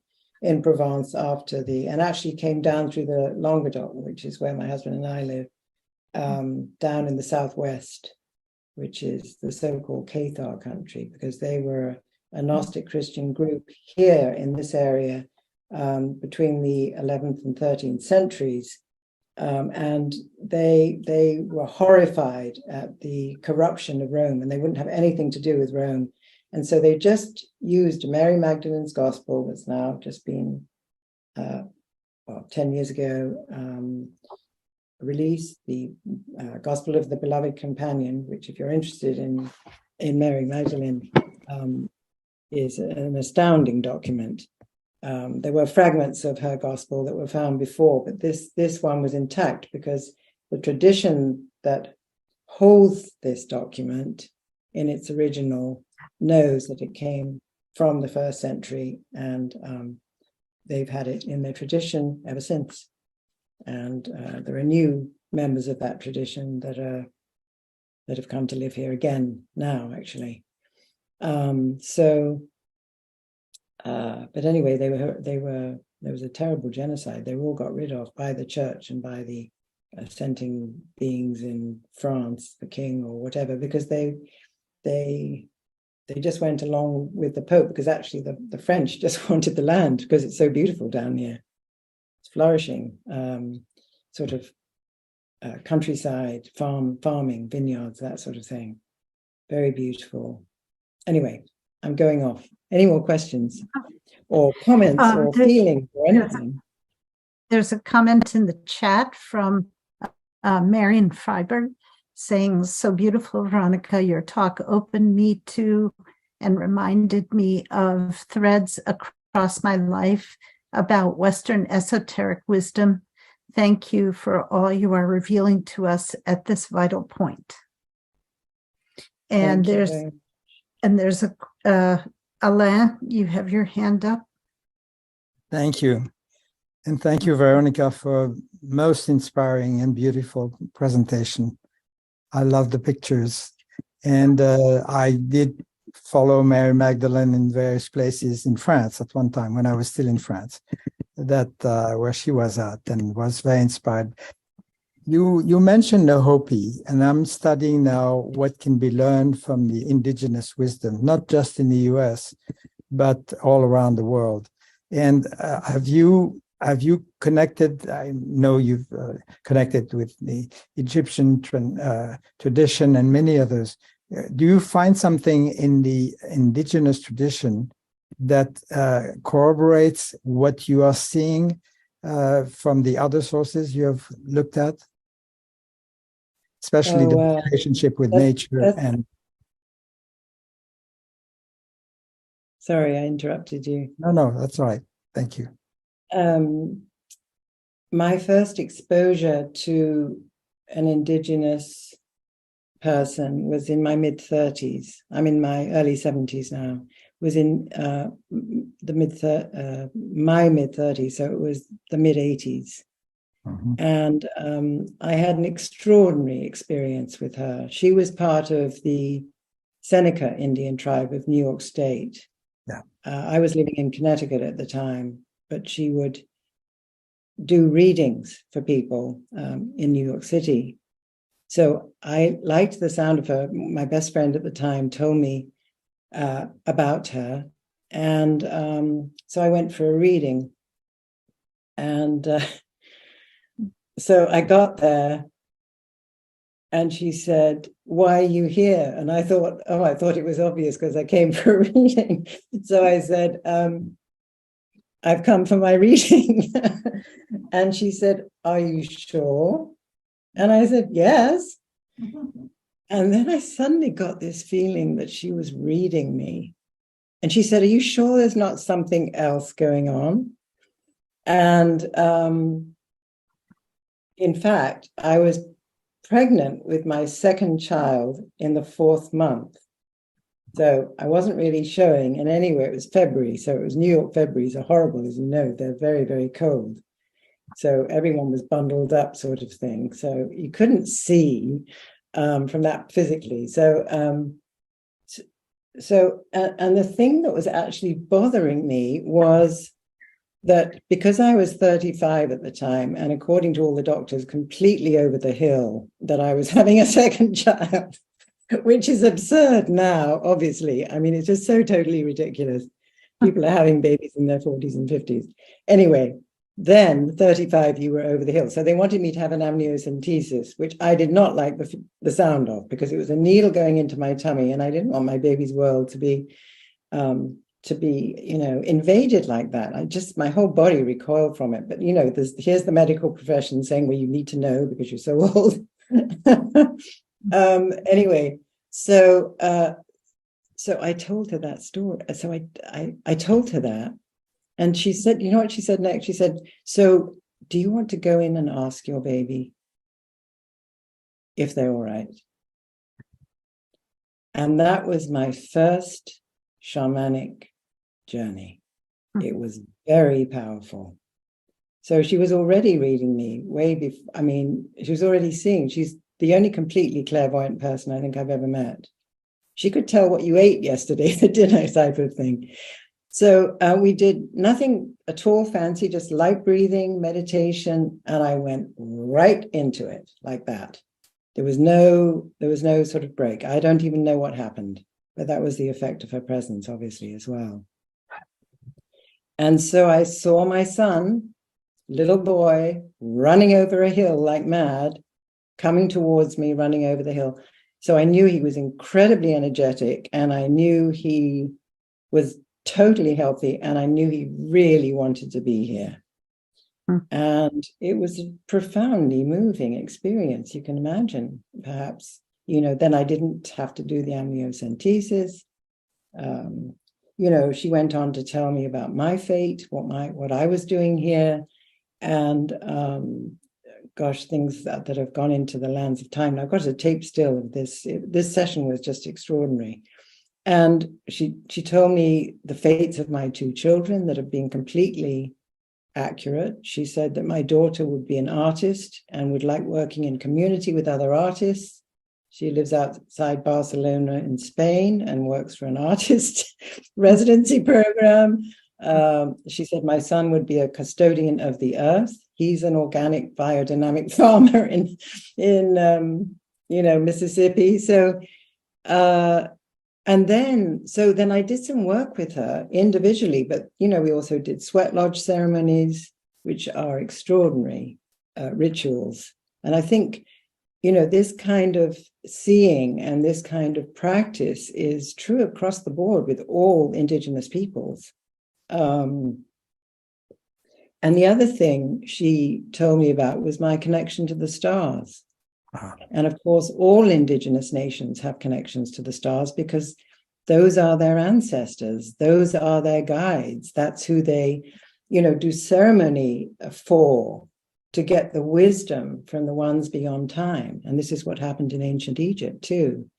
Provence and actually came down through the Languedoc, which is where my husband and I live. Down in the southwest, which is the so-called Cathar country, because they were a Gnostic Christian group here in this area between the 11th and 13th centuries. And they were horrified at the corruption of Rome, and they wouldn't have anything to do with Rome. And so they just used Mary Magdalene's gospel, that's now just been 10 years ago, released, the Gospel of the Beloved Companion, which, if you're interested in Mary Magdalene, is an astounding document. There were fragments of her gospel that were found before, but this one was intact because the tradition that holds this document in its original knows that it came from the 1st century, and they've had it in their tradition ever since. And there are new members of that tradition that have come to live here again now, actually. But anyway, there was a terrible genocide. They were all got rid of by the church and by the assenting beings in France, the king or whatever, because they they just went along with the Pope because actually the French just wanted the land because it's so beautiful down here. It's flourishing, sort of countryside, farming, vineyards, that sort of thing. Very beautiful. Anyway, I'm going off. Any more questions or comments or feelings or anything? There's a comment in the chat from Marion Freiberg saying, so beautiful, Veronica, your talk opened me to and reminded me of threads across my life about Western esoteric wisdom. Thank you for all you are revealing to us at this vital point. And there's Alain, you have your hand up. Thank you. And thank you, Veronica, for most inspiring and beautiful presentation. I love the pictures. And I did follow Mary Magdalene in various places in France at one time when I was still in France, that where she was at, and was very inspired. You mentioned the Hopi, and I'm studying now what can be learned from the indigenous wisdom, not just in the US, but all around the world. And have you connected? I know you've connected with the Egyptian tradition and many others. Do you find something in the indigenous tradition that corroborates what you are seeing from the other sources you have looked at? Especially the relationship with nature and... Sorry, I interrupted you. No, that's all right. Thank you. My first exposure to an indigenous person was in my mid-30s. I'm in my early 70s now. Was in my mid-30s, so it was the mid-80s. Mm-hmm. And I had an extraordinary experience with her. She was part of the Seneca Indian tribe of New York State. Yeah. I was living in Connecticut at the time, but she would do readings for people in New York City. So I liked the sound of her. My best friend at the time told me about her. And so I went for a reading. And so I got there and she said, why are you here? And I thought it was obvious because I came for a reading. So I said, I've come for my reading. And she said, are you sure? And I said, yes. And then I suddenly got this feeling that she was reading me. And she said, are you sure there's not something else going on? And in fact, I was pregnant with my second child in the 4th month. So I wasn't really showing, and anyway, it was February. So it was New York Februarys are horrible, as you know, they're very, very cold. So everyone was bundled up sort of thing. So you couldn't see from that physically. And the thing that was actually bothering me was that because I was 35 at the time, and according to all the doctors, completely over the hill, that I was having a second child, which is absurd now, obviously. I mean, it's just so totally ridiculous. People are having babies in their 40s and 50s. Anyway, then 35, you were over the hill. So they wanted me to have an amniocentesis, which I did not like the sound of, because it was a needle going into my tummy, and I didn't want my baby's world to be invaded like that. My whole body recoiled from it. But, here's the medical profession saying, well, you need to know because you're so old. Anyway, so I told her that story. So I told her that. And she said, you know what she said next? She said, so do you want to go in and ask your baby if they're all right? And that was my first shamanic journey. It was very powerful. So she was already reading me way before. I mean, she was already seeing. She's the only completely clairvoyant person I think I've ever met. She could tell what you ate yesterday for dinner, type of thing. So we did nothing at all fancy, just light breathing, meditation, and I went right into it like that. There was no sort of break. I don't even know what happened. but that was the effect of her presence, obviously, as well. And so I saw my son, little boy, running over a hill like mad, coming towards me, running over the hill. So I knew he was incredibly energetic, and I knew he was totally healthy, and I knew he really wanted to be here. And it was a profoundly moving experience. You can imagine, perhaps, then I didn't have to do the amniocentesis. She went on to tell me about my fate, what I was doing here, and things that have gone into the lands of time. And I've got a tape still of this. This session was just extraordinary. And she told me the fates of my two children that have been completely accurate. She said that my daughter would be an artist and would like working in community with other artists. She lives outside Barcelona in Spain and works for an artist residency program. She said my son would be a custodian of the earth. He's an organic biodynamic farmer in Mississippi. So then I did some work with her individually, but, we also did sweat lodge ceremonies, which are extraordinary rituals. And I think, this kind of seeing and this kind of practice is true across the board with all Indigenous peoples. And the other thing she told me about was my connection to the stars. And of course, all Indigenous nations have connections to the stars because those are their ancestors. Those are their guides. That's who they, do ceremony for, to get the wisdom from the ones beyond time. And this is what happened in ancient Egypt too,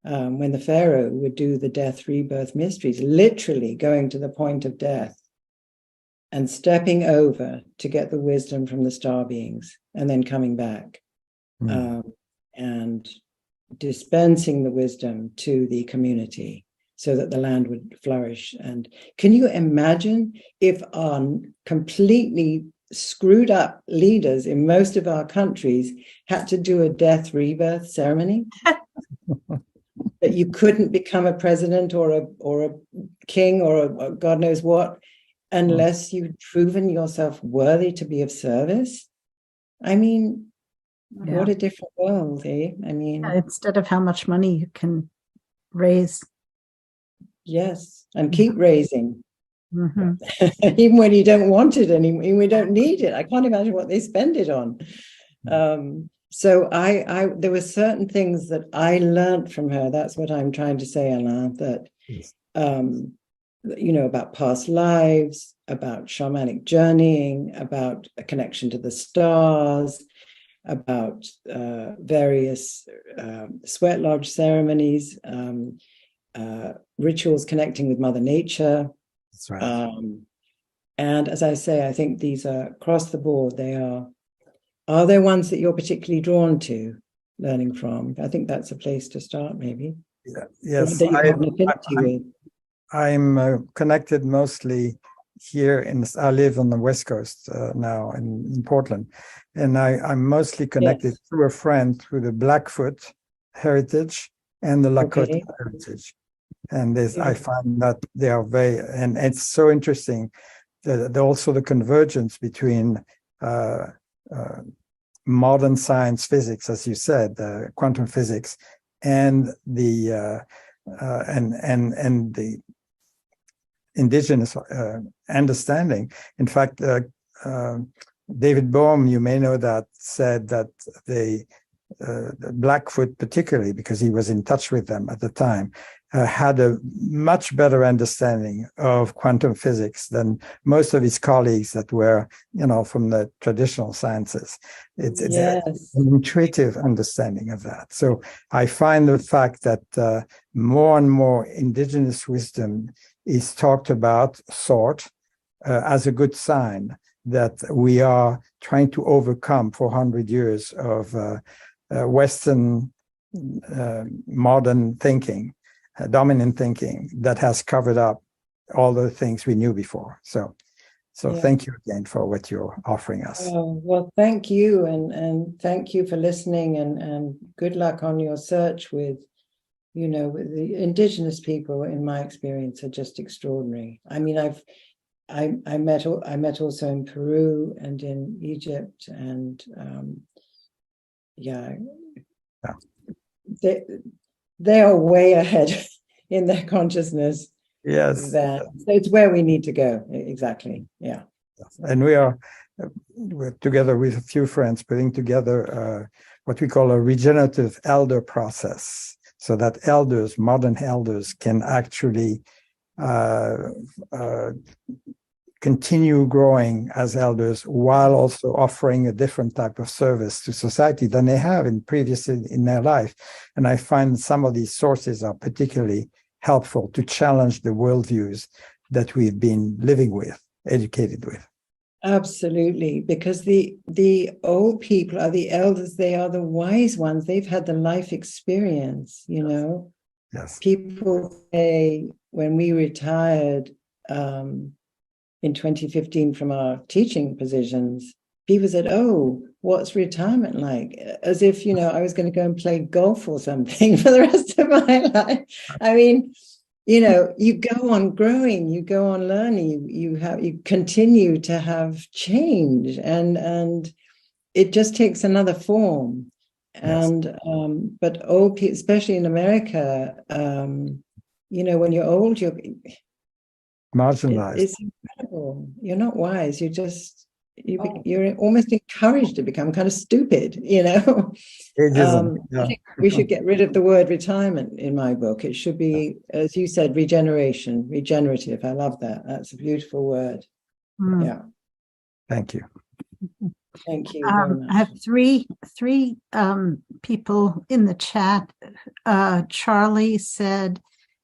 when the pharaoh would do the death rebirth mysteries, literally going to the point of death and stepping over to get the wisdom from the star beings and then coming back. And dispensing the wisdom to the community so that the land would flourish. And can you imagine if our completely screwed up leaders in most of our countries had to do a death rebirth ceremony? That you couldn't become a president or a king or a God knows what unless you'd proven yourself worthy to be of service? I mean, what a different world, eh? I mean, instead of how much money you can raise. Yes, and keep raising. Even when you don't want it anymore, we don't need it. I can't imagine what they spend it on. So there were certain things that I learned from her. That's what I'm trying to say, Alain, that, about past lives, about shamanic journeying, about a connection to the stars, about various sweat lodge ceremonies, rituals connecting with Mother Nature. That's right. And as I say, I think these are across the board. Are there ones that you're particularly drawn to learning from? I think that's a place to start, maybe. Yeah. Yes, that you have an affinity with. I'm connected mostly here I live on the West Coast now in Portland, and I'm mostly connected through a friend through the Blackfoot heritage and the Lakota heritage. And I find that they are and it's so interesting that also the convergence between modern science physics, as you said, quantum physics, and the indigenous understanding. In fact, David Bohm, you may know that, said that the Blackfoot, particularly because he was in touch with them at the time, had a much better understanding of quantum physics than most of his colleagues that were, from the traditional sciences. It's an intuitive understanding of that. So I find the fact that more and more indigenous wisdom is talked about, as a good sign that we are trying to overcome 400 years of Western modern thinking, dominant thinking that has covered up all the things we knew before. So thank you again for what you're offering us. Well, thank you, and thank you for listening, and good luck on your search with You know, the indigenous people, in my experience, are just extraordinary. I mean, I met also in Peru and in Egypt, and yeah, they are way ahead in their consciousness. Yes. So it's where we need to go. Exactly. Yeah. And we're together with a few friends putting together what we call a regenerative elder process, so that elders, modern elders, can actually continue growing as elders while also offering a different type of service to society than they have previously in their life. And I find some of these sources are particularly helpful to challenge the worldviews that we've been living with, educated with. Absolutely, because the old people are the elders. They are the wise ones. They've had the life experience, you know. Yes. People say when we retired in 2015 from our teaching positions, people said, "Oh, what's retirement like?" As if, you know, I was going to go and play golf or something for the rest of my life. I mean, you know, you go on growing, you go on learning, you continue to have change, and it just takes another form. Yes. And but old people, especially in America, you know, when you're old, Marginalized. it's incredible. You're not wise. You're almost encouraged to become kind of stupid, you know. Ageism. I think we should get rid of the word retirement in my book. It should be, as you said, regenerative. I love that. That's a beautiful word. Yeah. Thank you. Thank you very much. I have three people in the chat. Charlie said,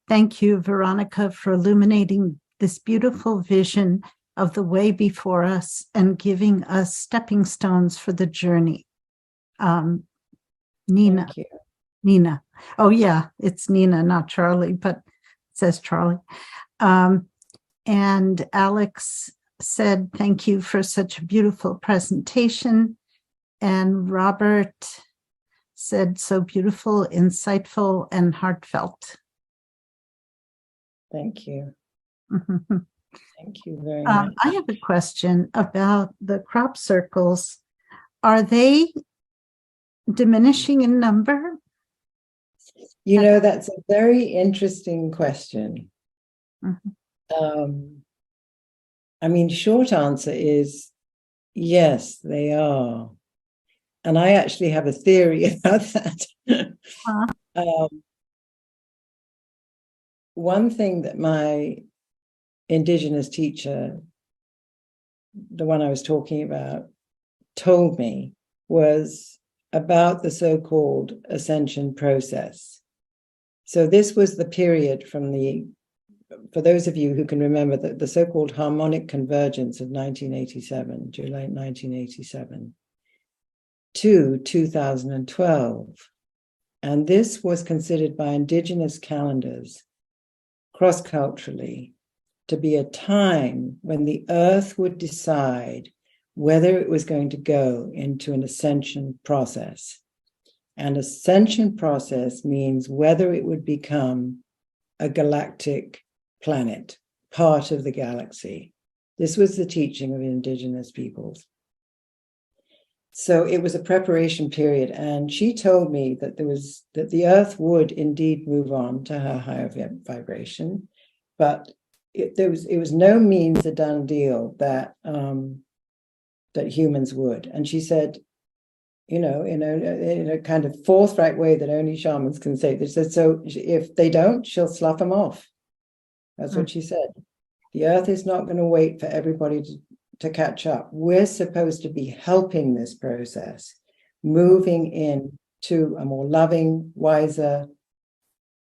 "Thank you, Veronica, for illuminating this beautiful vision of the way before us and giving us stepping stones for the journey." Nina. Thank you. Nina. Oh, yeah, it's Nina, not Charlie, but it says Charlie. And Alex said, "Thank you for such a beautiful presentation." And Robert said, "So beautiful, insightful, and heartfelt." Thank you. Thank you very much. I have a question about the crop circles. Are they diminishing in number? You know, that's a very interesting question. I mean, short answer is yes, they are. And I actually have a theory about that. One thing that my indigenous teacher, the one I was talking about, told me was about the so-called ascension process. So this was the period from for those of you who can remember, the so-called harmonic convergence of 1987, July 1987, to 2012. And this was considered by indigenous calendars, cross-culturally, to be a time when the earth would decide whether it was going to go into an ascension process. An ascension process means whether it would become a galactic planet, part of the galaxy. This was the teaching of indigenous peoples. So it was a preparation period, and she told me that the earth would indeed move on to her higher vibration, but it was no means a done deal that that humans would. And she said, you know, in a kind of forthright way that only shamans can say, they said, so if they don't, she'll slough them off. That's what she said. The earth is not going to wait for everybody to catch up. We're supposed to be helping this process, moving into a more loving, wiser,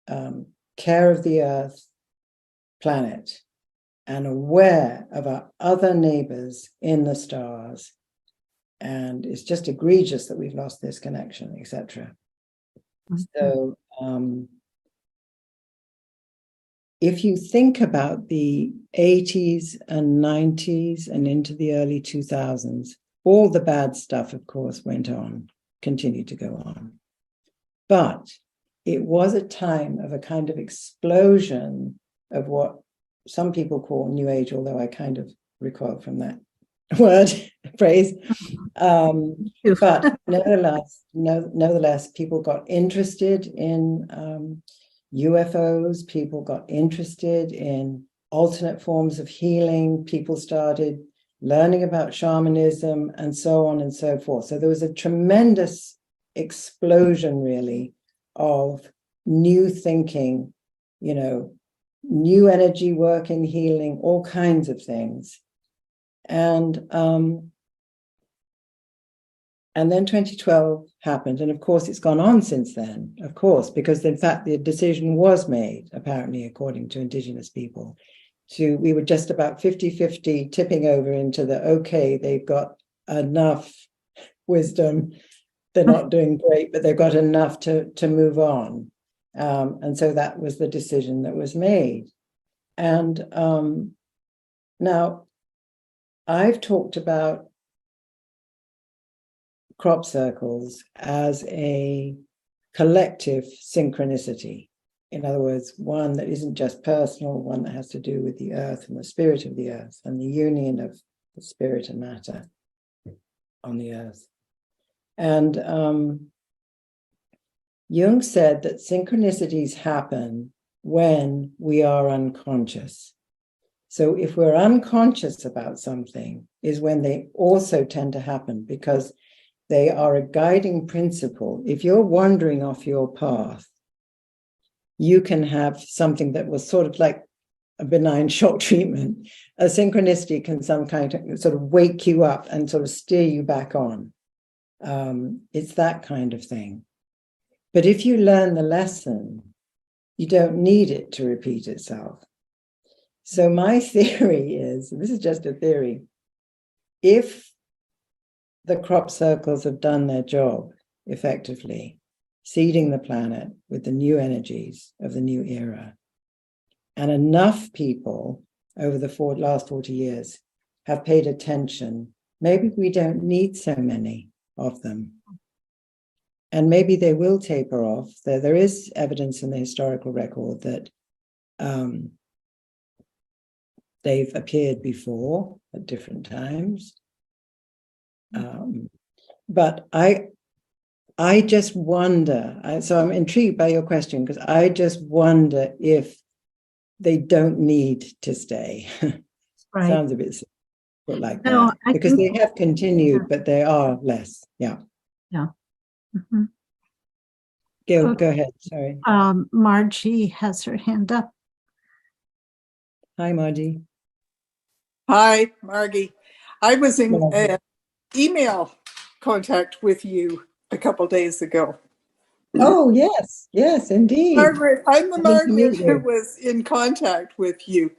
care of the earth planet, and aware of our other neighbors in the stars. And it's just egregious that we've lost this connection, etc. So if you think about the 80s and 90s and into the early 2000s, all the bad stuff, of course, continued to go on. But it was a time of a kind of explosion of what some people call New Age, although I kind of recoil from that word phrase. But nevertheless, people got interested in UFOs. People got interested in alternate forms of healing. People started learning about shamanism and so on and so forth. So there was a tremendous explosion, really, of new thinking, new energy work in healing, all kinds of things. And then 2012 happened. And of course, it's gone on since then, of course, because in fact, the decision was made, apparently, according to Indigenous people, we were just about 50-50 tipping over into the, okay, they've got enough wisdom. They're not doing great, but they've got enough to move on. And so that was the decision that was made. And now I've talked about crop circles as a collective synchronicity. In other words, one that isn't just personal, one that has to do with the earth and the spirit of the earth and the union of the spirit and matter on the earth. And Jung said that synchronicities happen when we are unconscious. So if we're unconscious about something is when they also tend to happen, because they are a guiding principle. If you're wandering off your path, you can have something that was sort of like a benign shock treatment. A synchronicity can some kind of sort of wake you up and sort of steer you back on. It's that kind of thing. But if you learn the lesson, you don't need it to repeat itself. So my theory is, this is just a theory, if the crop circles have done their job effectively, seeding the planet with the new energies of the new era, and enough people over the last 40 years have paid attention, maybe we don't need so many of them. And maybe they will taper off. There is evidence in the historical record that they've appeared before at different times. But I just wonder, so I'm intrigued by your question, because I just wonder if they don't need to stay. Right. Sounds a bit like No, that, because they have continued, but they are less. Yeah. Yeah. Mm-hmm. Go ahead. Sorry. Margie has her hand up. Hi, Margie. Hi, Margie. I was in email contact with you a couple days ago. Oh, yes, indeed. Margaret, I'm the Margaret who was in contact with you.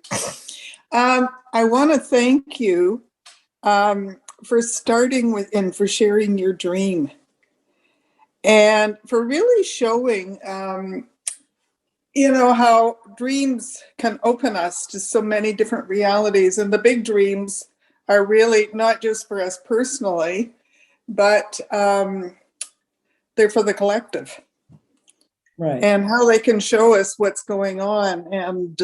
I want to thank you for starting with and for sharing your dream, and for really showing how dreams can open us to so many different realities. And the big dreams are really not just for us personally, but they're for the collective. Right. And how they can show us what's going on. And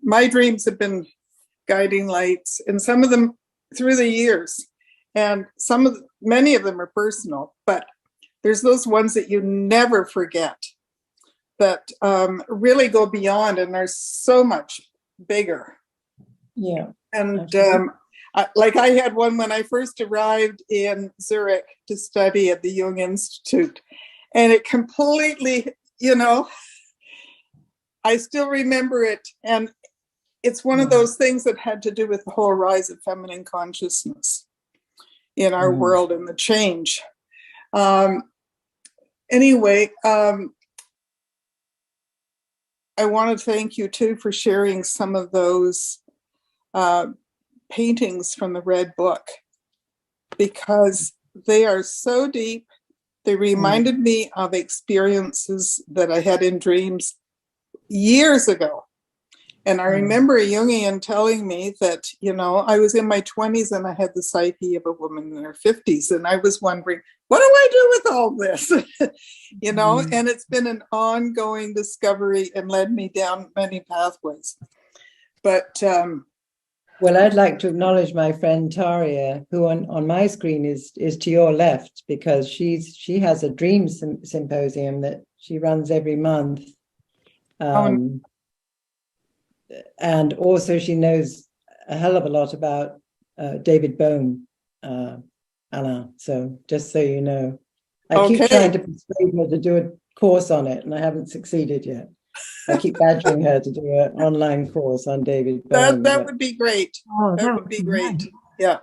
my dreams have been guiding lights, and some of them through the years. And many of them are personal, but there's those ones that you never forget that really go beyond and are so much bigger. Yeah. And I had one when I first arrived in Zurich to study at the Jung Institute, and it completely, I still remember it. And it's one of those things that had to do with the whole rise of feminine consciousness in our world and the change. Anyway, I want to thank you too for sharing some of those paintings from the Red Book, because they are so deep. They reminded me of experiences that I had in dreams years ago. And I remember a Jungian telling me that, I was in my 20s and I had the psyche of a woman in her 50s. And I was wondering, what do I do with all this? And it's been an ongoing discovery and led me down many pathways. But well, I'd like to acknowledge my friend Taria, who on my screen is to your left, because she has a dream symposium that she runs every month. And also she knows a hell of a lot about David Bohm, Anna. So just so you know, I keep trying to persuade her to do a course on it, and I haven't succeeded yet. I keep badgering her to do an online course on David Bohm. That would be great. Oh, that would be great. Yeah.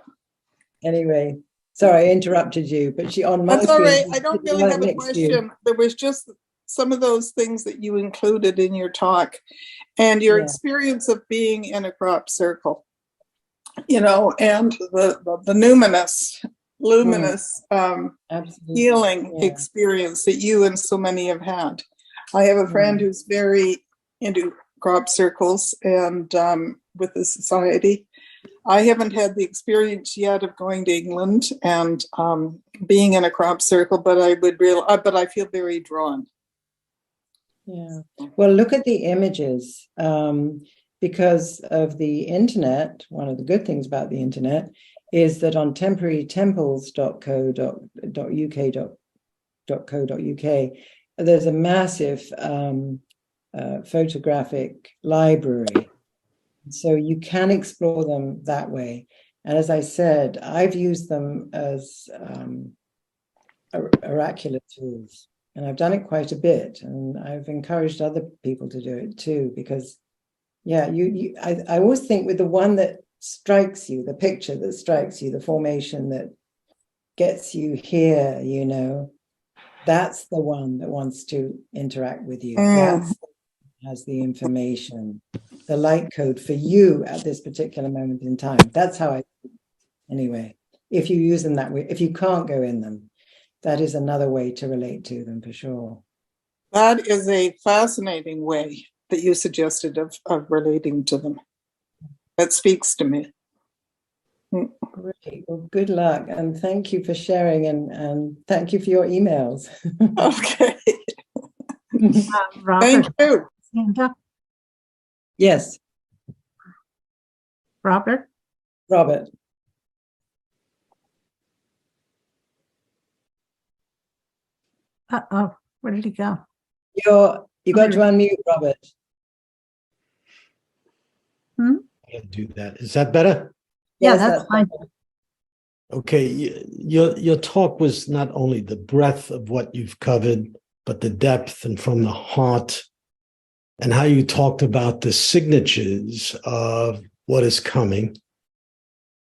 Anyway, sorry, I interrupted you, but she on my That's all screen, right. I don't really have a question. There was just some of those things that you included in your talk and your experience of being in a crop circle, and the luminous healing experience that you and so many have had. I have a friend who's very into crop circles and with the society. I haven't had the experience yet of going to England and being in a crop circle, but I feel very drawn. Yeah. Well, look at the images. Because of the internet, one of the good things about the internet is that on temporarytemples.co.uk, there's a massive photographic library. So you can explore them that way. And as I said, I've used them as oracular tools. And I've done it quite a bit. And I've encouraged other people to do it too, because I always think with the one that strikes you, the picture that strikes you, the formation that gets you here, that's the one that wants to interact with you. That's has the information, the light code for you at this particular moment in time. That's how anyway, if you use them that way, if you can't go in them, that is another way to relate to them for sure. That is a fascinating way that you suggested of relating to them. That speaks to me. Great. Well, good luck. And thank you for sharing and thank you for your emails. Okay. Robert, thank you. Yes. Robert. Uh-oh, where did he go? You got to unmute, Robert. I can do that. Is that better? Yeah, that's fine. Okay, your talk was not only the breadth of what you've covered, but the depth and from the heart, and how you talked about the signatures of what is coming,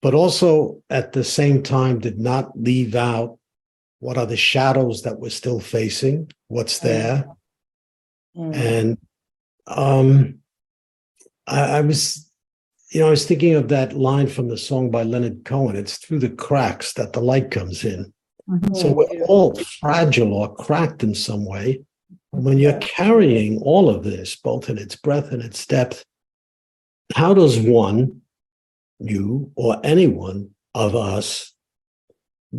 but also at the same time did not leave out what are the shadows that we're still facing, what's there. And I was thinking of that line from the song by Leonard Cohen, it's through the cracks that the light comes in. So we're all fragile or cracked in some way. When you're carrying all of this, both in its breadth and its depth, how does one, you or any one of us,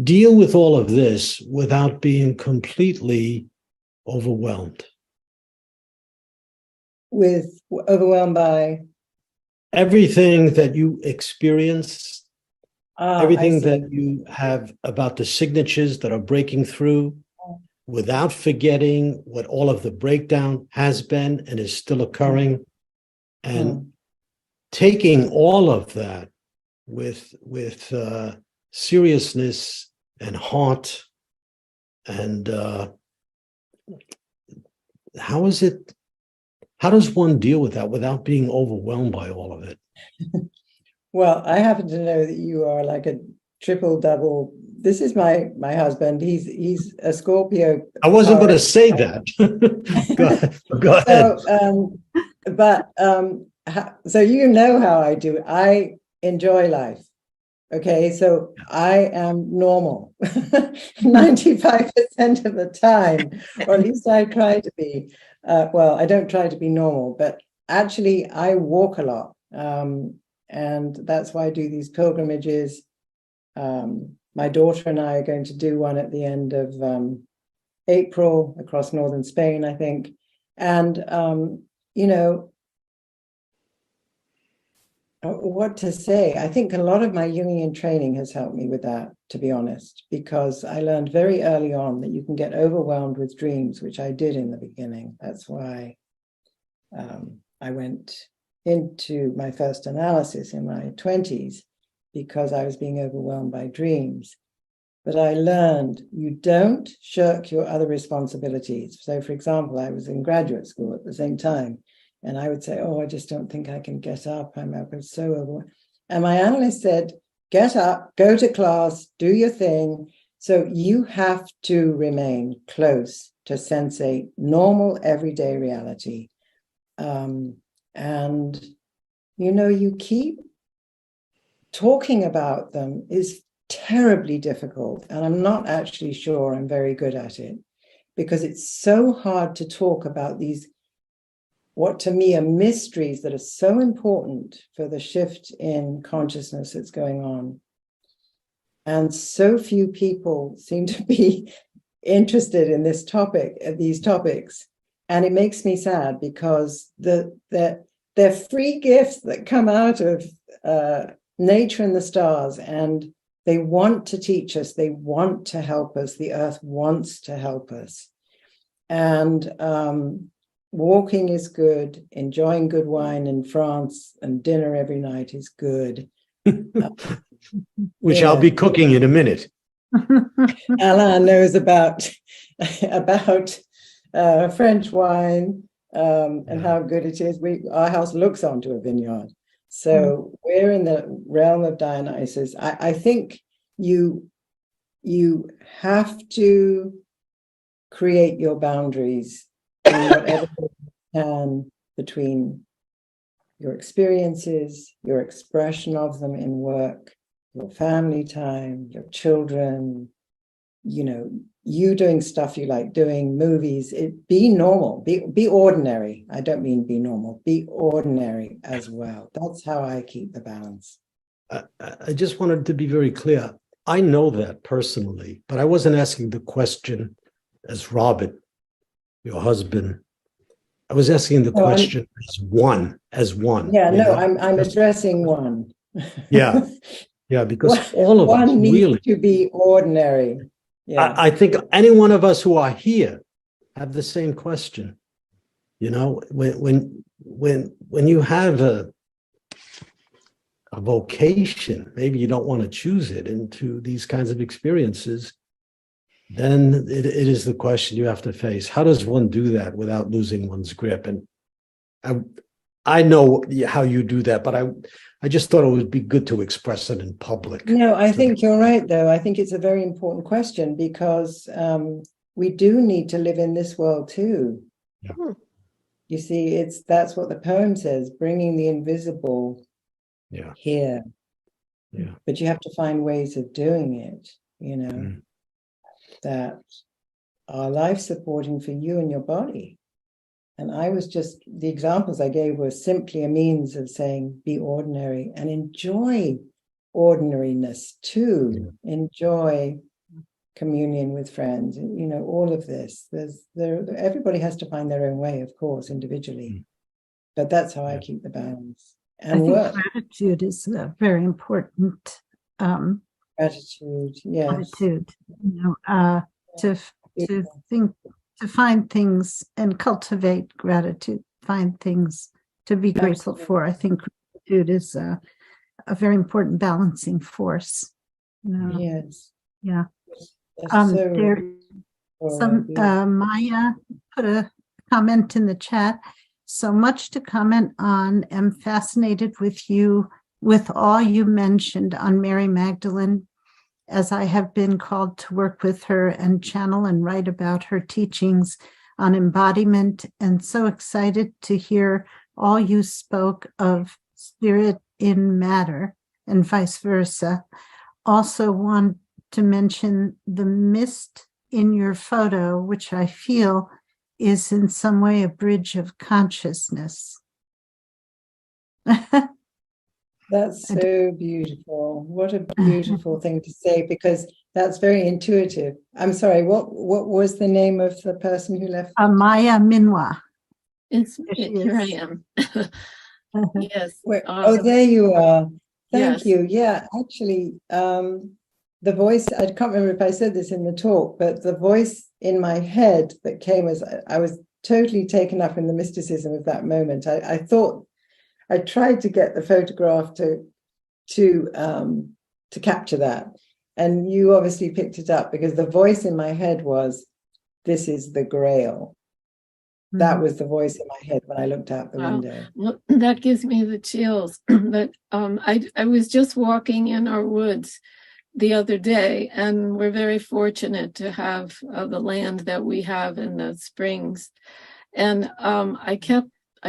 deal with all of this without being completely overwhelmed? Overwhelmed by? Everything that you experience, everything that you have about the signatures that are breaking through, without forgetting what all of the breakdown has been and is still occurring, and taking all of that with seriousness and heart. And how does one deal with that without being overwhelmed by all of it? Well, I happen to know that you are like a triple double. This is my husband. He's a Scorpio. I wasn't going to say that. Go ahead. So you know how I do. I enjoy life. Okay, so I am normal 95% of the time, or at least I try to be. Well, I don't try to be normal, but actually, I walk a lot. And that's why I do these pilgrimages. My daughter and I are going to do one at the end of April across northern Spain, I think. And, what to say? I think a lot of my Jungian training has helped me with that, to be honest, because I learned very early on that you can get overwhelmed with dreams, which I did in the beginning. That's why I went into my first analysis in my 20s, because I was being overwhelmed by dreams. But I learned you don't shirk your other responsibilities. So, for example, I was in graduate school at the same time, and I would say, oh, I just don't think I can get up. I'm so overwhelmed. And my analyst said, get up, go to class, do your thing. So you have to remain close to sensate normal everyday reality. And, you keep talking about them is terribly difficult. And I'm not actually sure I'm very good at it, because it's so hard to talk about these, what to me are mysteries that are so important for the shift in consciousness that's going on. And so few people seem to be interested in these topics. And it makes me sad, because they're free gifts that come out of nature and the stars, and they want to teach us, they want to help us, the earth wants to help us. And walking is good, enjoying good wine in France and dinner every night is good. Which I'll be cooking in a minute. Alain knows about French wine and how good it is. Our house looks onto a vineyard. So we're in the realm of Dionysus. I think you have to create your boundaries in whatever you can between your experiences, your expression of them in work, your family time, your children, you doing stuff you like doing, movies. Be normal, be ordinary. I don't mean be normal, be ordinary as well. That's how I keep the balance. I just wanted to be very clear. I know that personally, but I wasn't asking the question as Robin, your husband. I was asking the question as one. Yeah, no, I'm addressing one. Yeah, because all of us needs really to be ordinary. Yeah, I think any one of us who are here have the same question. When you have a vocation, maybe you don't want to choose it into these kinds of experiences, then it is the question you have to face. How does one do that without losing one's grip? And I know how you do that, but I just thought it would be good to express it in public. No, I think you're right, though. I think it's a very important question, because we do need to live in this world too. Yeah. You see, that's what the poem says, bringing the invisible here. Yeah. But you have to find ways of doing it, that are life supporting for you and your body. And the examples I gave were simply a means of saying, be ordinary and enjoy ordinariness too. Yeah. Enjoy communion with friends, all of this. Everybody has to find their own way, of course, individually. But that's how I keep the balance. And I think gratitude is very important. Gratitude, yes. Gratitude, to find things and cultivate gratitude, find things to be grateful for. I think gratitude is a very important balancing force. Yes. Yeah. Maya put a comment in the chat. So much to comment on. I'm fascinated with all you mentioned on Mary Magdalene, as I have been called to work with her and channel and write about her teachings on embodiment, and so excited to hear all you spoke of spirit in matter and vice versa. Also want to mention the mist in your photo, which I feel is in some way a bridge of consciousness. That's so beautiful. What a beautiful thing to say, because that's very intuitive. I'm sorry, what was the name of the person who left? Maya Minwa. Here I am. Yes. Oh, there you are. Thank Yes. you. Yeah, actually, the voice, I can't remember if I said this in the talk, but the voice in my head that came as I was totally taken up in the mysticism of that moment. I thought I tried to get the photograph to capture that, and you obviously picked it up, because the voice in my head was, "This is the Grail." That was the voice in my head when I looked out the window. Well, that gives me the chills. But I was just walking in our woods the other day, and we're very fortunate to have the land that we have in the springs. And I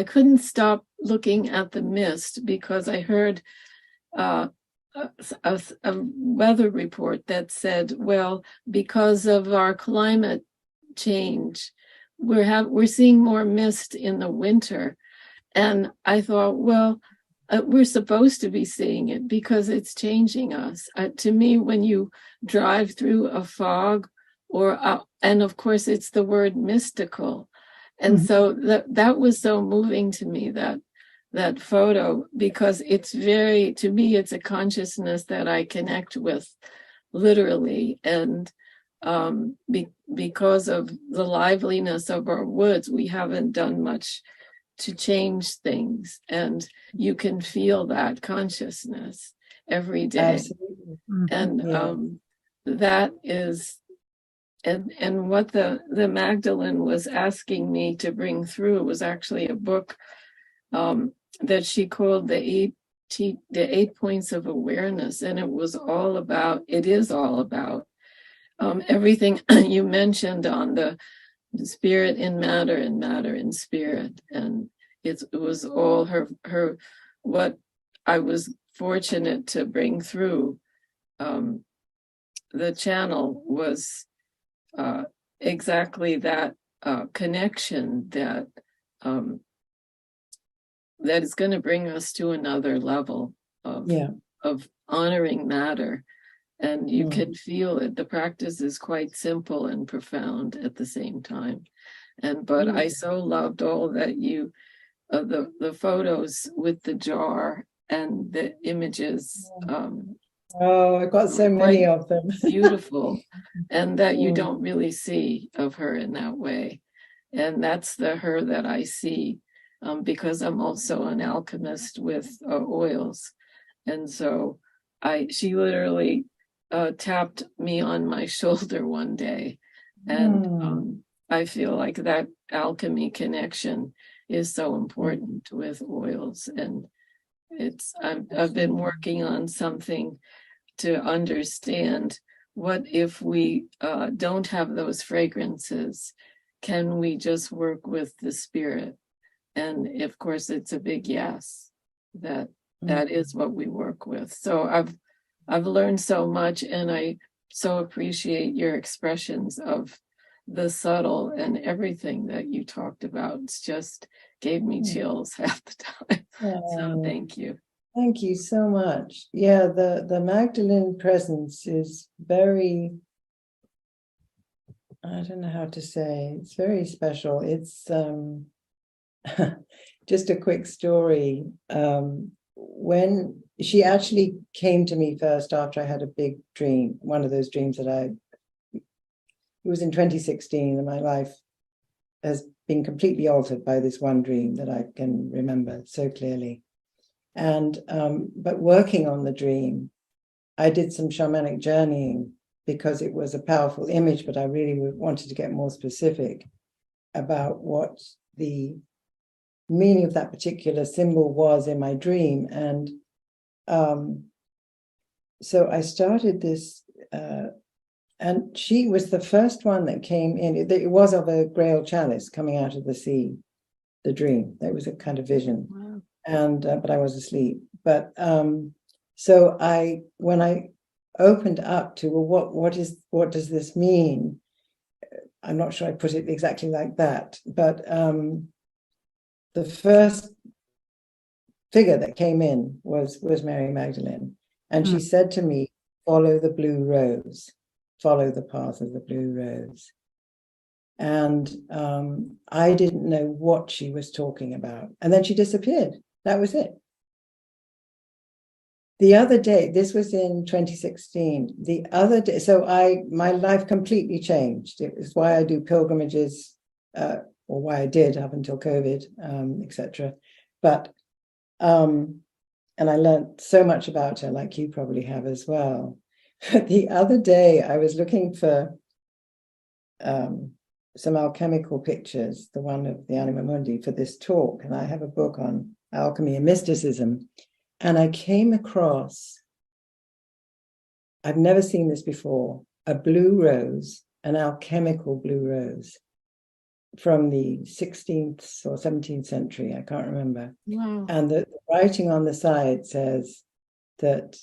couldn't stop looking at the mist, because I heard a weather report that said, well, because of our climate change, we're seeing more mist in the winter. And I thought, well, we're supposed to be seeing it because it's changing us. To me, when you drive through a fog, and of course it's the word mystical, and so that was so moving to me, that photo, because it's to me it's a consciousness that I connect with literally. And because of the liveliness of our woods, we haven't done much to change things, and you can feel that consciousness every day. Absolutely. And that is, and what the Magdalene was asking me to bring through was actually a book that she called the 8 points of awareness, and it is all about everything you mentioned on the spirit in matter and matter in spirit. And it was all her what I was fortunate to bring through the channel was exactly that connection that is going to bring us to another level of honoring matter. And you can feel it. The practice is quite simple and profound at the same time. But I so loved all that the photos with the jar and the images. I got so many of them. Beautiful. And that you don't really see of her in that way. And that's the her that I see, because I'm also an alchemist with oils. And so she literally tapped me on my shoulder one day, and I feel like that alchemy connection is so important with oils. And I've been working on something to understand, what if we don't have those fragrances? Can we just work with the spirit? And of course, it's a big yes, that is what we work with. So I've learned so much, and I so appreciate your expressions of the subtle, and everything that you talked about. It's just gave me chills half the time. So thank you. Thank you so much. Yeah, the Magdalene presence is very, I don't know how to say, it's very special. It's just a quick story. When she actually came to me first after I had a big dream, one of those dreams that it was in 2016, and my life has been completely altered by this one dream that I can remember so clearly. And but working on the dream, I did some shamanic journeying, because it was a powerful image, but I really wanted to get more specific about what the meaning of that particular symbol was in my dream. And so I started this, and she was the first one that came in. It was of a grail chalice coming out of the sea, the dream. That was a kind of vision. Wow. And but I was asleep. But so when I opened up to, well, what does this mean? I'm not sure I put it exactly like that, but the first figure that came in was Mary Magdalene. And she said to me, follow the blue rose, follow the path of the blue rose. And I didn't know what she was talking about. And then she disappeared. That was it. The other day, this was in 2016, the other day, so my life completely changed. It was why I do pilgrimages, or why I did up until COVID, etc. But, and I learned so much about her, like you probably have as well. But the other day, I was looking for some alchemical pictures, the one of the Anima Mundi for this talk, and I have a book on alchemy and mysticism. And I came across, I've never seen this before, a blue rose, an alchemical blue rose from the 16th or 17th century, I can't remember. Wow. And the writing on the side says that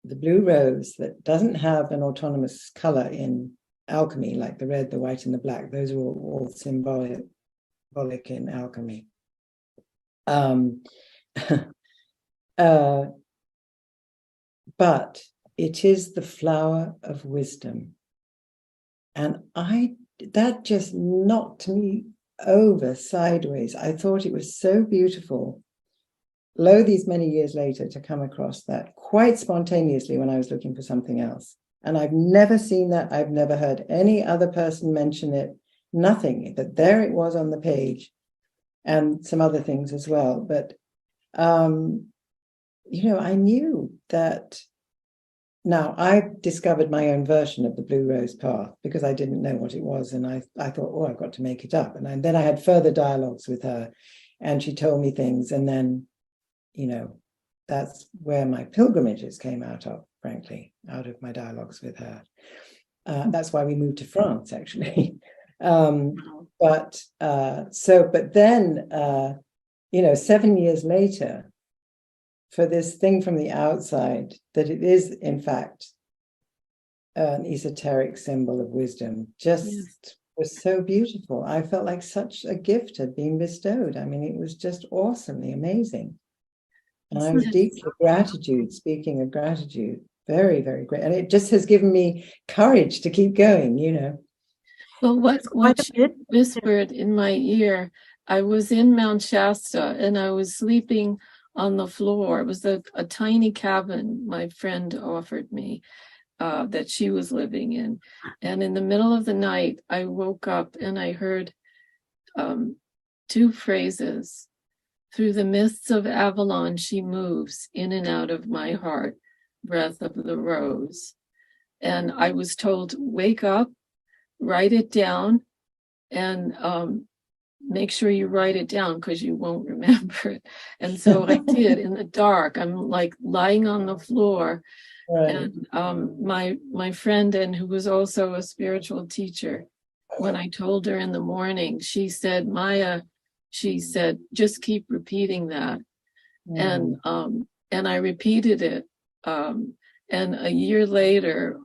the blue rose that doesn't have an autonomous color in alchemy, like the red, the white, and the black, those are all symbolic in alchemy. But it is the flower of wisdom. And that just knocked me over sideways. I thought it was so beautiful, lo these many years later, to come across that quite spontaneously when I was looking for something else. And I've never seen that. I've never heard any other person mention it. Nothing. That there it was on the page, and some other things as well. But you know, I knew that. Now, I discovered my own version of the Blue Rose Path because I didn't know what it was. And I thought, oh, I've got to make it up. And then I had further dialogues with her, and she told me things. And then, you know, that's where my pilgrimages came out of, frankly, out of my dialogues with her. That's why we moved to France, actually. But then, you know, 7 years later, for this thing from the outside, that it is, in fact, an esoteric symbol of wisdom, just was so beautiful. I felt like such a gift had been bestowed. I mean, it was just awesomely amazing. And I was deeply gratitude, speaking of gratitude, very, very great. And it just has given me courage to keep going, you know. Well, what she whispered in my ear, I was in Mount Shasta and I was sleeping on the floor. It was a tiny cabin my friend offered me that she was living in. And in the middle of the night, I woke up and I heard two phrases. Through the mists of Avalon, she moves in and out of my heart, breath of the rose. And I was told, wake up, write it down, and make sure you write it down because you won't remember it. And so I did in the dark. I'm like lying on the floor. Right. And my friend, and who was also a spiritual teacher, when I told her in the morning, she said, Maya, she said, just keep repeating that. And I repeated it. And a year later,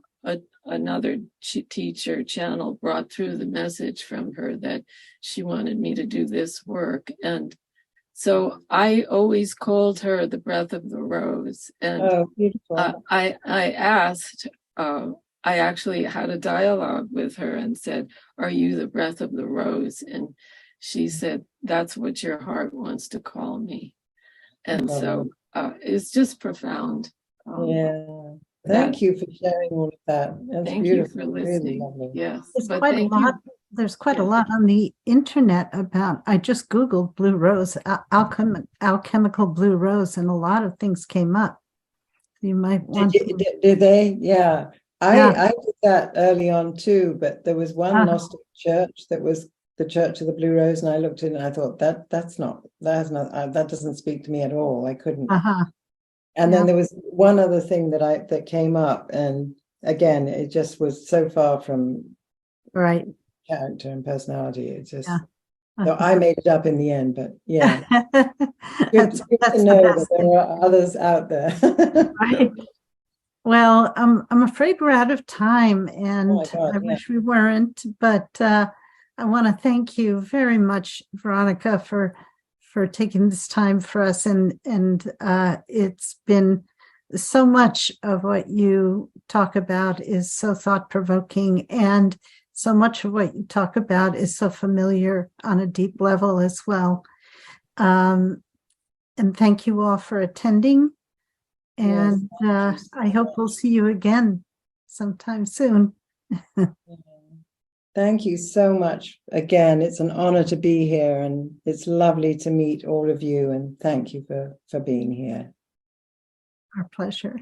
another teacher channel brought through the message from her that she wanted me to do this work. And so I always called her the breath of the rose. And I asked, I actually had a dialogue with her and said, are you the breath of the rose? And she said, that's what your heart wants to call me. And so it's just profound. Thank you for sharing all of that. That's thank beautiful. You for listening. Really yes. There's quite a lot. There's quite a lot on the internet about, I just Googled blue rose, alchemical blue rose, and a lot of things came up. You might want Did they? Yeah. I did that early on too, but there was one Gnostic church that was the Church of the Blue Rose, and I looked in and I thought that doesn't speak to me at all. I couldn't. And then there was one other thing that came up, and again, it just was so far from character and personality. It just so I made it up in the end, but yeah, good to know that there are others out there. Right. Well, I'm afraid we're out of time, and I wish we weren't, but I want to thank you very much, Veronica, for for taking this time for us. And it's been so much of what you talk about is so thought-provoking, and so much of what you talk about is so familiar on a deep level as well. And thank you all for attending. And I hope we'll see you again sometime soon. Thank you so much. Again, it's an honor to be here, and it's lovely to meet all of you. And thank you for being here. Our pleasure.